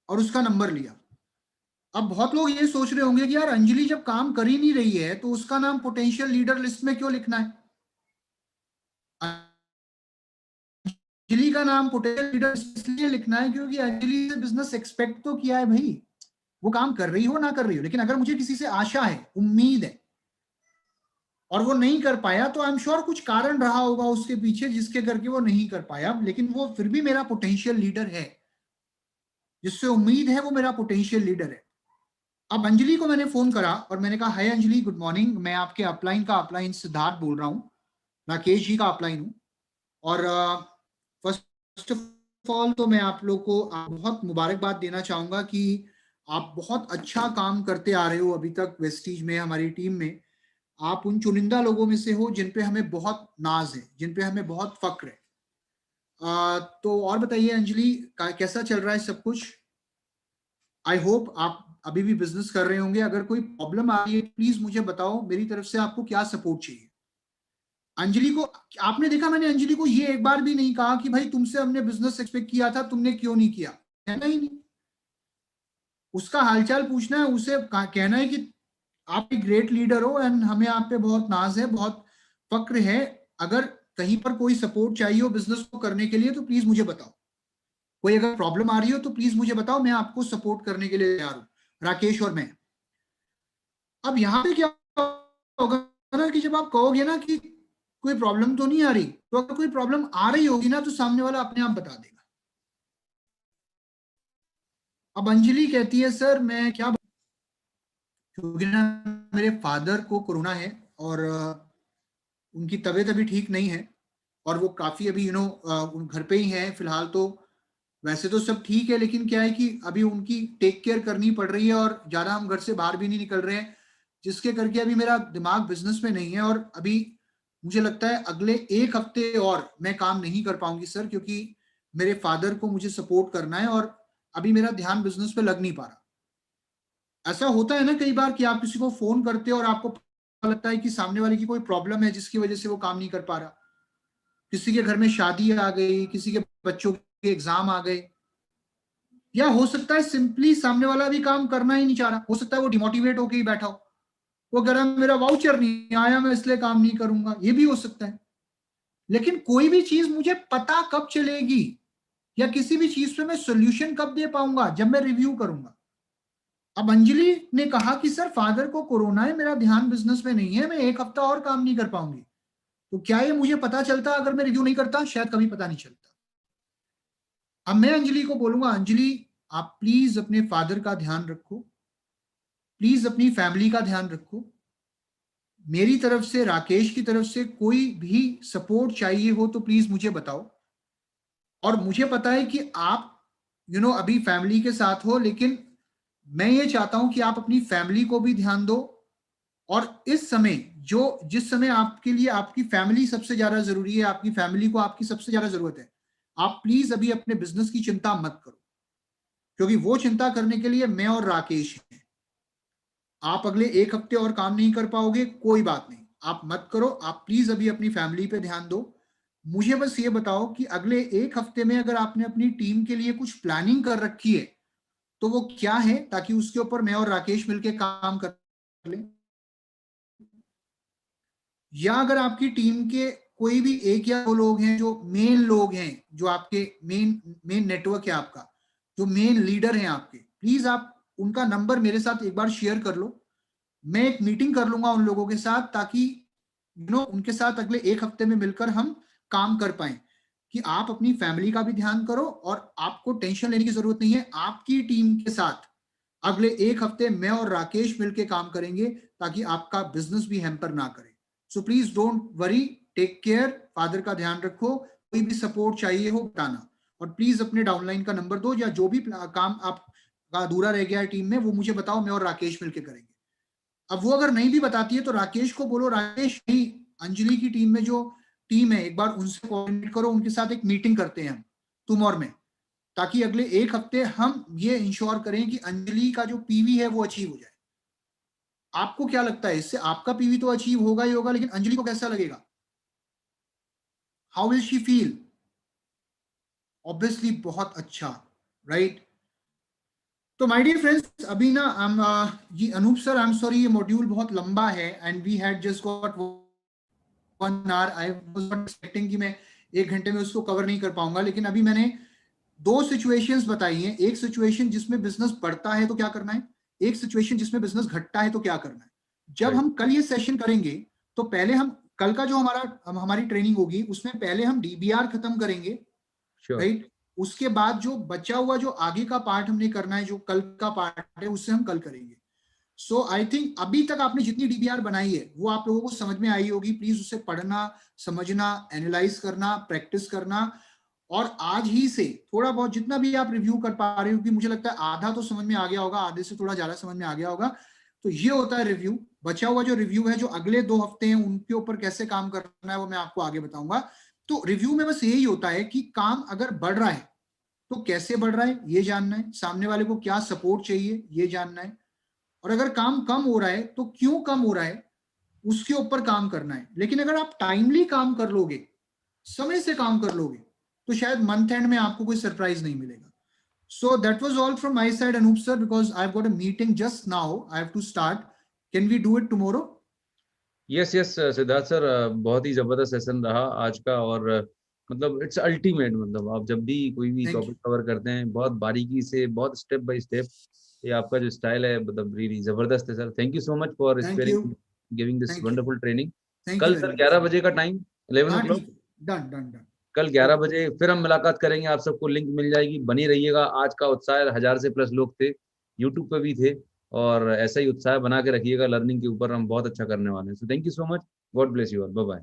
और उसका नंबर लिया। अब बहुत लोग ये सोच रहे होंगे कि यार अंजलि जब काम कर ही नहीं रही है तो उसका नाम पोटेंशियल लीडर लिस्ट में क्यों लिखना है। अंजलि का नाम पोटेंशियल लीडर इसलिए लिखना है क्योंकि अंजलि से बिजनेस एक्सपेक्ट तो किया है भाई, वो काम कर रही हो ना कर रही हो, लेकिन अगर मुझे किसी से आशा है, उम्मीद है, और वो नहीं कर पाया तो आई एम श्योर कुछ कारण रहा होगा उसके पीछे जिसके करके वो नहीं कर पाया, लेकिन वो फिर भी मेरा पोटेंशियल लीडर है, जिससे उम्मीद है वो मेरा पोटेंशियल लीडर है। अब अंजलि को मैंने फोन करा और मैंने कहा हाय अंजलि गुड मॉर्निंग, मैं आपके अपलाइन सिद्धार्थ बोल रहा हूँ, राकेश जी का अपलाइन हूँ। और फर्स्ट ऑफ ऑल तो मैं आप लोग को बहुत मुबारकबाद देना चाहूंगा कि आप बहुत अच्छा काम करते आ रहे हो अभी तक वेस्टीज में, हमारी टीम में। आप उन चुनिंदा लोगों में से हो जिन पे हमें बहुत नाज है, जिन पे हमें बहुत फक्र है। तो और बताइए अंजलि कैसा चल रहा है सब कुछ। आई होप आप अभी भी बिजनेस कर रहे होंगे, अगर कोई प्रॉब्लम आ रही है प्लीज मुझे बताओ, मेरी तरफ से आपको क्या सपोर्ट चाहिए। अंजलि को आपने देखा, मैंने अंजलि को ये एक बार भी नहीं कहा कि भाई तुमसे हमने बिजनेस एक्सपेक्ट किया था तुमने क्यों नहीं किया, कहना ही नहीं। उसका हालचाल पूछना है, उसे कहना है कि आप एक ग्रेट लीडर हो एंड हमें आप पे बहुत नाज है, बहुत फक्र है, अगर कहीं पर कोई सपोर्ट चाहिए हो बिजनेस को करने के लिए तो प्लीज मुझे बताओ। कोई अगर प्रॉब्लम आ रही हो तो प्लीज मुझे बताओ, मैं आपको सपोर्ट करने के लिए तैयार हूँ, राकेश और मैं। अब यहाँ पे क्या होगा ना कि जब आप कहोगे ना कि कोई प्रॉब्लम तो नहीं आ रही, तो अगर कोई प्रॉब्लम आ रही होगी ना तो सामने वाला अपने आप बता देगा। अब अंजलि कहती है सर मैं क्या, क्योंकि ना मेरे फादर को कोरोना है और उनकी तबीयत अभी ठीक नहीं है, और वो काफी अभी घर पे ही है फिलहाल। तो वैसे तो सब ठीक है, लेकिन क्या है कि अभी उनकी टेक केयर करनी पड़ रही है और ज्यादा हम घर से बाहर भी नहीं निकल रहे हैं, जिसके करके अभी मेरा दिमाग बिजनेस में नहीं है। और अभी मुझे लगता है अगले एक हफ्ते और मैं काम नहीं कर पाऊंगी सर, क्योंकि मेरे फादर को मुझे सपोर्ट करना है और अभी मेरा ध्यान बिजनेस पे लग नहीं पा रहा। ऐसा होता है ना कई बार कि आप किसी को फोन करते हो और आपको पता लगता है कि सामने वाले की कोई प्रॉब्लम है जिसकी वजह से वो काम नहीं कर पा रहा। किसी के घर में शादी आ गई, किसी के बच्चों के एग्जाम आ गए, या हो सकता है सिंपली सामने वाला भी काम करना ही नहीं चाह रहा, हो सकता है वो डिमोटिवेट होकर ही बैठा हो, वो कह रहा है मेरा वाउचर नहीं आया मैं इसलिए काम नहीं करूंगा, ये भी हो सकता है। लेकिन कोई भी चीज मुझे पता कब चलेगी, या किसी भी चीज पे मैं सोल्यूशन कब दे पाऊंगा, जब मैं रिव्यू करूंगा। अब अंजलि ने कहा कि सर फादर को कोरोना है, मेरा ध्यान बिजनेस में नहीं है, मैं एक हफ्ता और काम नहीं कर पाऊंगी। तो क्या ये मुझे पता चलता अगर मैं रिव्यू नहीं करता? शायद कभी पता नहीं चलता। अब मैं अंजलि को बोलूंगा, अंजलि आप प्लीज अपने फादर का ध्यान रखो, प्लीज अपनी फैमिली का ध्यान रखो। मेरी तरफ से, राकेश की तरफ से कोई भी सपोर्ट चाहिए हो तो प्लीज मुझे बताओ। और मुझे पता है कि आप अभी फैमिली के साथ हो, लेकिन मैं ये चाहता हूं कि आप अपनी फैमिली को भी ध्यान दो। और इस समय जिस समय आपके लिए आपकी फैमिली सबसे ज्यादा जरूरी है, आपकी फैमिली को आपकी सबसे ज्यादा जरूरत है, आप प्लीज अभी अपने बिजनेस की चिंता मत करो, क्योंकि वो चिंता करने के लिए मैं और राकेश हैं। आप अगले एक हफ्ते और काम नहीं कर पाओगे, कोई बात नहीं, आप मत करो, आप प्लीज अभी अपनी फैमिली पे ध्यान दो। मुझे बस ये बताओ कि अगले एक हफ्ते में अगर आपने अपनी टीम के लिए कुछ प्लानिंग कर रखी है तो वो क्या है, ताकि उसके ऊपर मैं और राकेश मिलकर काम कर लें। या अगर आपकी टीम के कोई भी एक या दो लोग हैं जो मेन लोग हैं, जो आपके मेन मेन नेटवर्क है आपका, जो मेन लीडर हैं आपके, प्लीज आप उनका नंबर मेरे साथ एक बार शेयर कर लो। मैं एक मीटिंग कर लूंगा उन लोगों के साथ, ताकि उनके साथ अगले एक हफ्ते में मिलकर हम काम कर पाए, कि आप अपनी फैमिली का भी ध्यान करो और आपको टेंशन लेने की जरूरत नहीं है। आपकी टीम के साथ अगले एक हफ्ते मैं और राकेश मिलकर काम करेंगे, ताकि आपका बिजनेस भी हैम्पर ना करे। So please don't worry, take care, father का ध्यान रखो, कोई भी सपोर्ट चाहिए हो बताना। और प्लीज अपने डाउनलाइन का नंबर दो, या जो भी काम आपका अधूरा रह गया है टीम में वो मुझे बताओ, मैं और राकेश मिलकर करेंगे। अब वो अगर नहीं भी बताती है तो राकेश को बोलो, राकेश नहीं, अंजलि की टीम में जो टीम है एक बार उनसे कोऑर्डिनेट करो, उनके साथ एक मीटिंग करते हैं हम, तुम और मैं, ताकि अगले एक हफ्ते हम ये इंश्योर करें कि अंजलि का जो पीवी है वो अचीव हो जाए। आपको क्या लगता है, इससे आपका पीवी तो अचीव होगा ही होगा, लेकिन अंजलि को कैसा लगेगा? How will she feel? Obviously बहुत अच्छा, राइट? तो माय डियर फ्रेंड्स, अभी ना जी Anup sir, I am sorry, ये मॉड्यूल बहुत लंबा है and we had just got 1 hour। आई वाज नॉट एक्सपेक्टिंग कि मैं एक घंटे में उसको कवर नहीं कर पाऊंगा, लेकिन अभी मैंने दो सिचुएशंस बताई हैं। एक सिचुएशन जिसमें बिजनेस बढ़ता है तो क्या करना है, एक सिचुएशन जिसमें बिजनेस घटता है तो क्या करना है। जब हम कल ये सेशन करेंगे तो पहले हम कल का जो हमारी ट्रेनिंग होगी उसमें पहले हम डीबीआर खत्म करेंगे, राइट? उसके बाद जो बचा हुआ जो आगे का पार्ट हमने करना है, जो कल का पार्ट है, उससे हम कल करेंगे। सो आई थिंक अभी तक आपने जितनी डीबीआर बनाई है वो आप लोगों को समझ में आई होगी। प्लीज उसे पढ़ना, समझना, एनालाइज करना, प्रैक्टिस करना, और आज ही से थोड़ा बहुत जितना भी आप रिव्यू कर पा रहे हो, क्योंकि मुझे लगता है आधा तो समझ में आ गया होगा, आधे से थोड़ा ज्यादा समझ में आ गया होगा। तो ये होता है रिव्यू। बचा हुआ जो रिव्यू है, जो अगले 2 हफ्ते हैं उनके ऊपर कैसे काम करना है वो मैं आपको आगे बताऊंगा। तो रिव्यू में बस यही होता है कि काम अगर बढ़ रहा है तो कैसे बढ़ रहा है ये जानना है, सामने वाले को क्या सपोर्ट चाहिए ये जानना है, और अगर काम कम हो रहा है तो क्यों कम हो रहा है उसके ऊपर काम करना है। लेकिन अगर आप टाइमली काम कर लोगे, समय से काम कर लोगे, तो शायद मंथ एंड में आपको कोई सरप्राइज नहीं मिलेगा। So that was all from my side Anoop sir, because I have got a meeting just now, I have to start. Can we do it tomorrow? Yes yes Siddharth sir, बहुत ही जबरदस्त सेशन रहा आज का। और मतलब इट्स अल्टीमेट, मतलब आप जब भी कोई भी थैंक यू। टॉपिक कवर करते हैं बहुत बारीकी से, बहुत स्टेप बाय स्टेप, ये आपका जो स्टाइल है मतलब रियली जबरदस्त है sir. Thank you so much for thank you. Sparing, giving this thank you. Wonderful training. Thank you कल वेरी सर मच। 11 बजे का टाइम, 11 ओ हाँ क्लॉक, ठीक है। Done done done. कल 11 ओके। बजे फिर हम मुलाकात करेंगे। आप सबको लिंक मिल जाएगी, बनी रहिएगा। आज का उत्साह, 1000 से प्लस लोग थे, यूट्यूब पे भी थे, और ऐसा ही उत्साह बना के रखिएगा। लर्निंग के ऊपर हम बहुत अच्छा करने वाले हैं। So thank you so much, God bless you all, bye bye.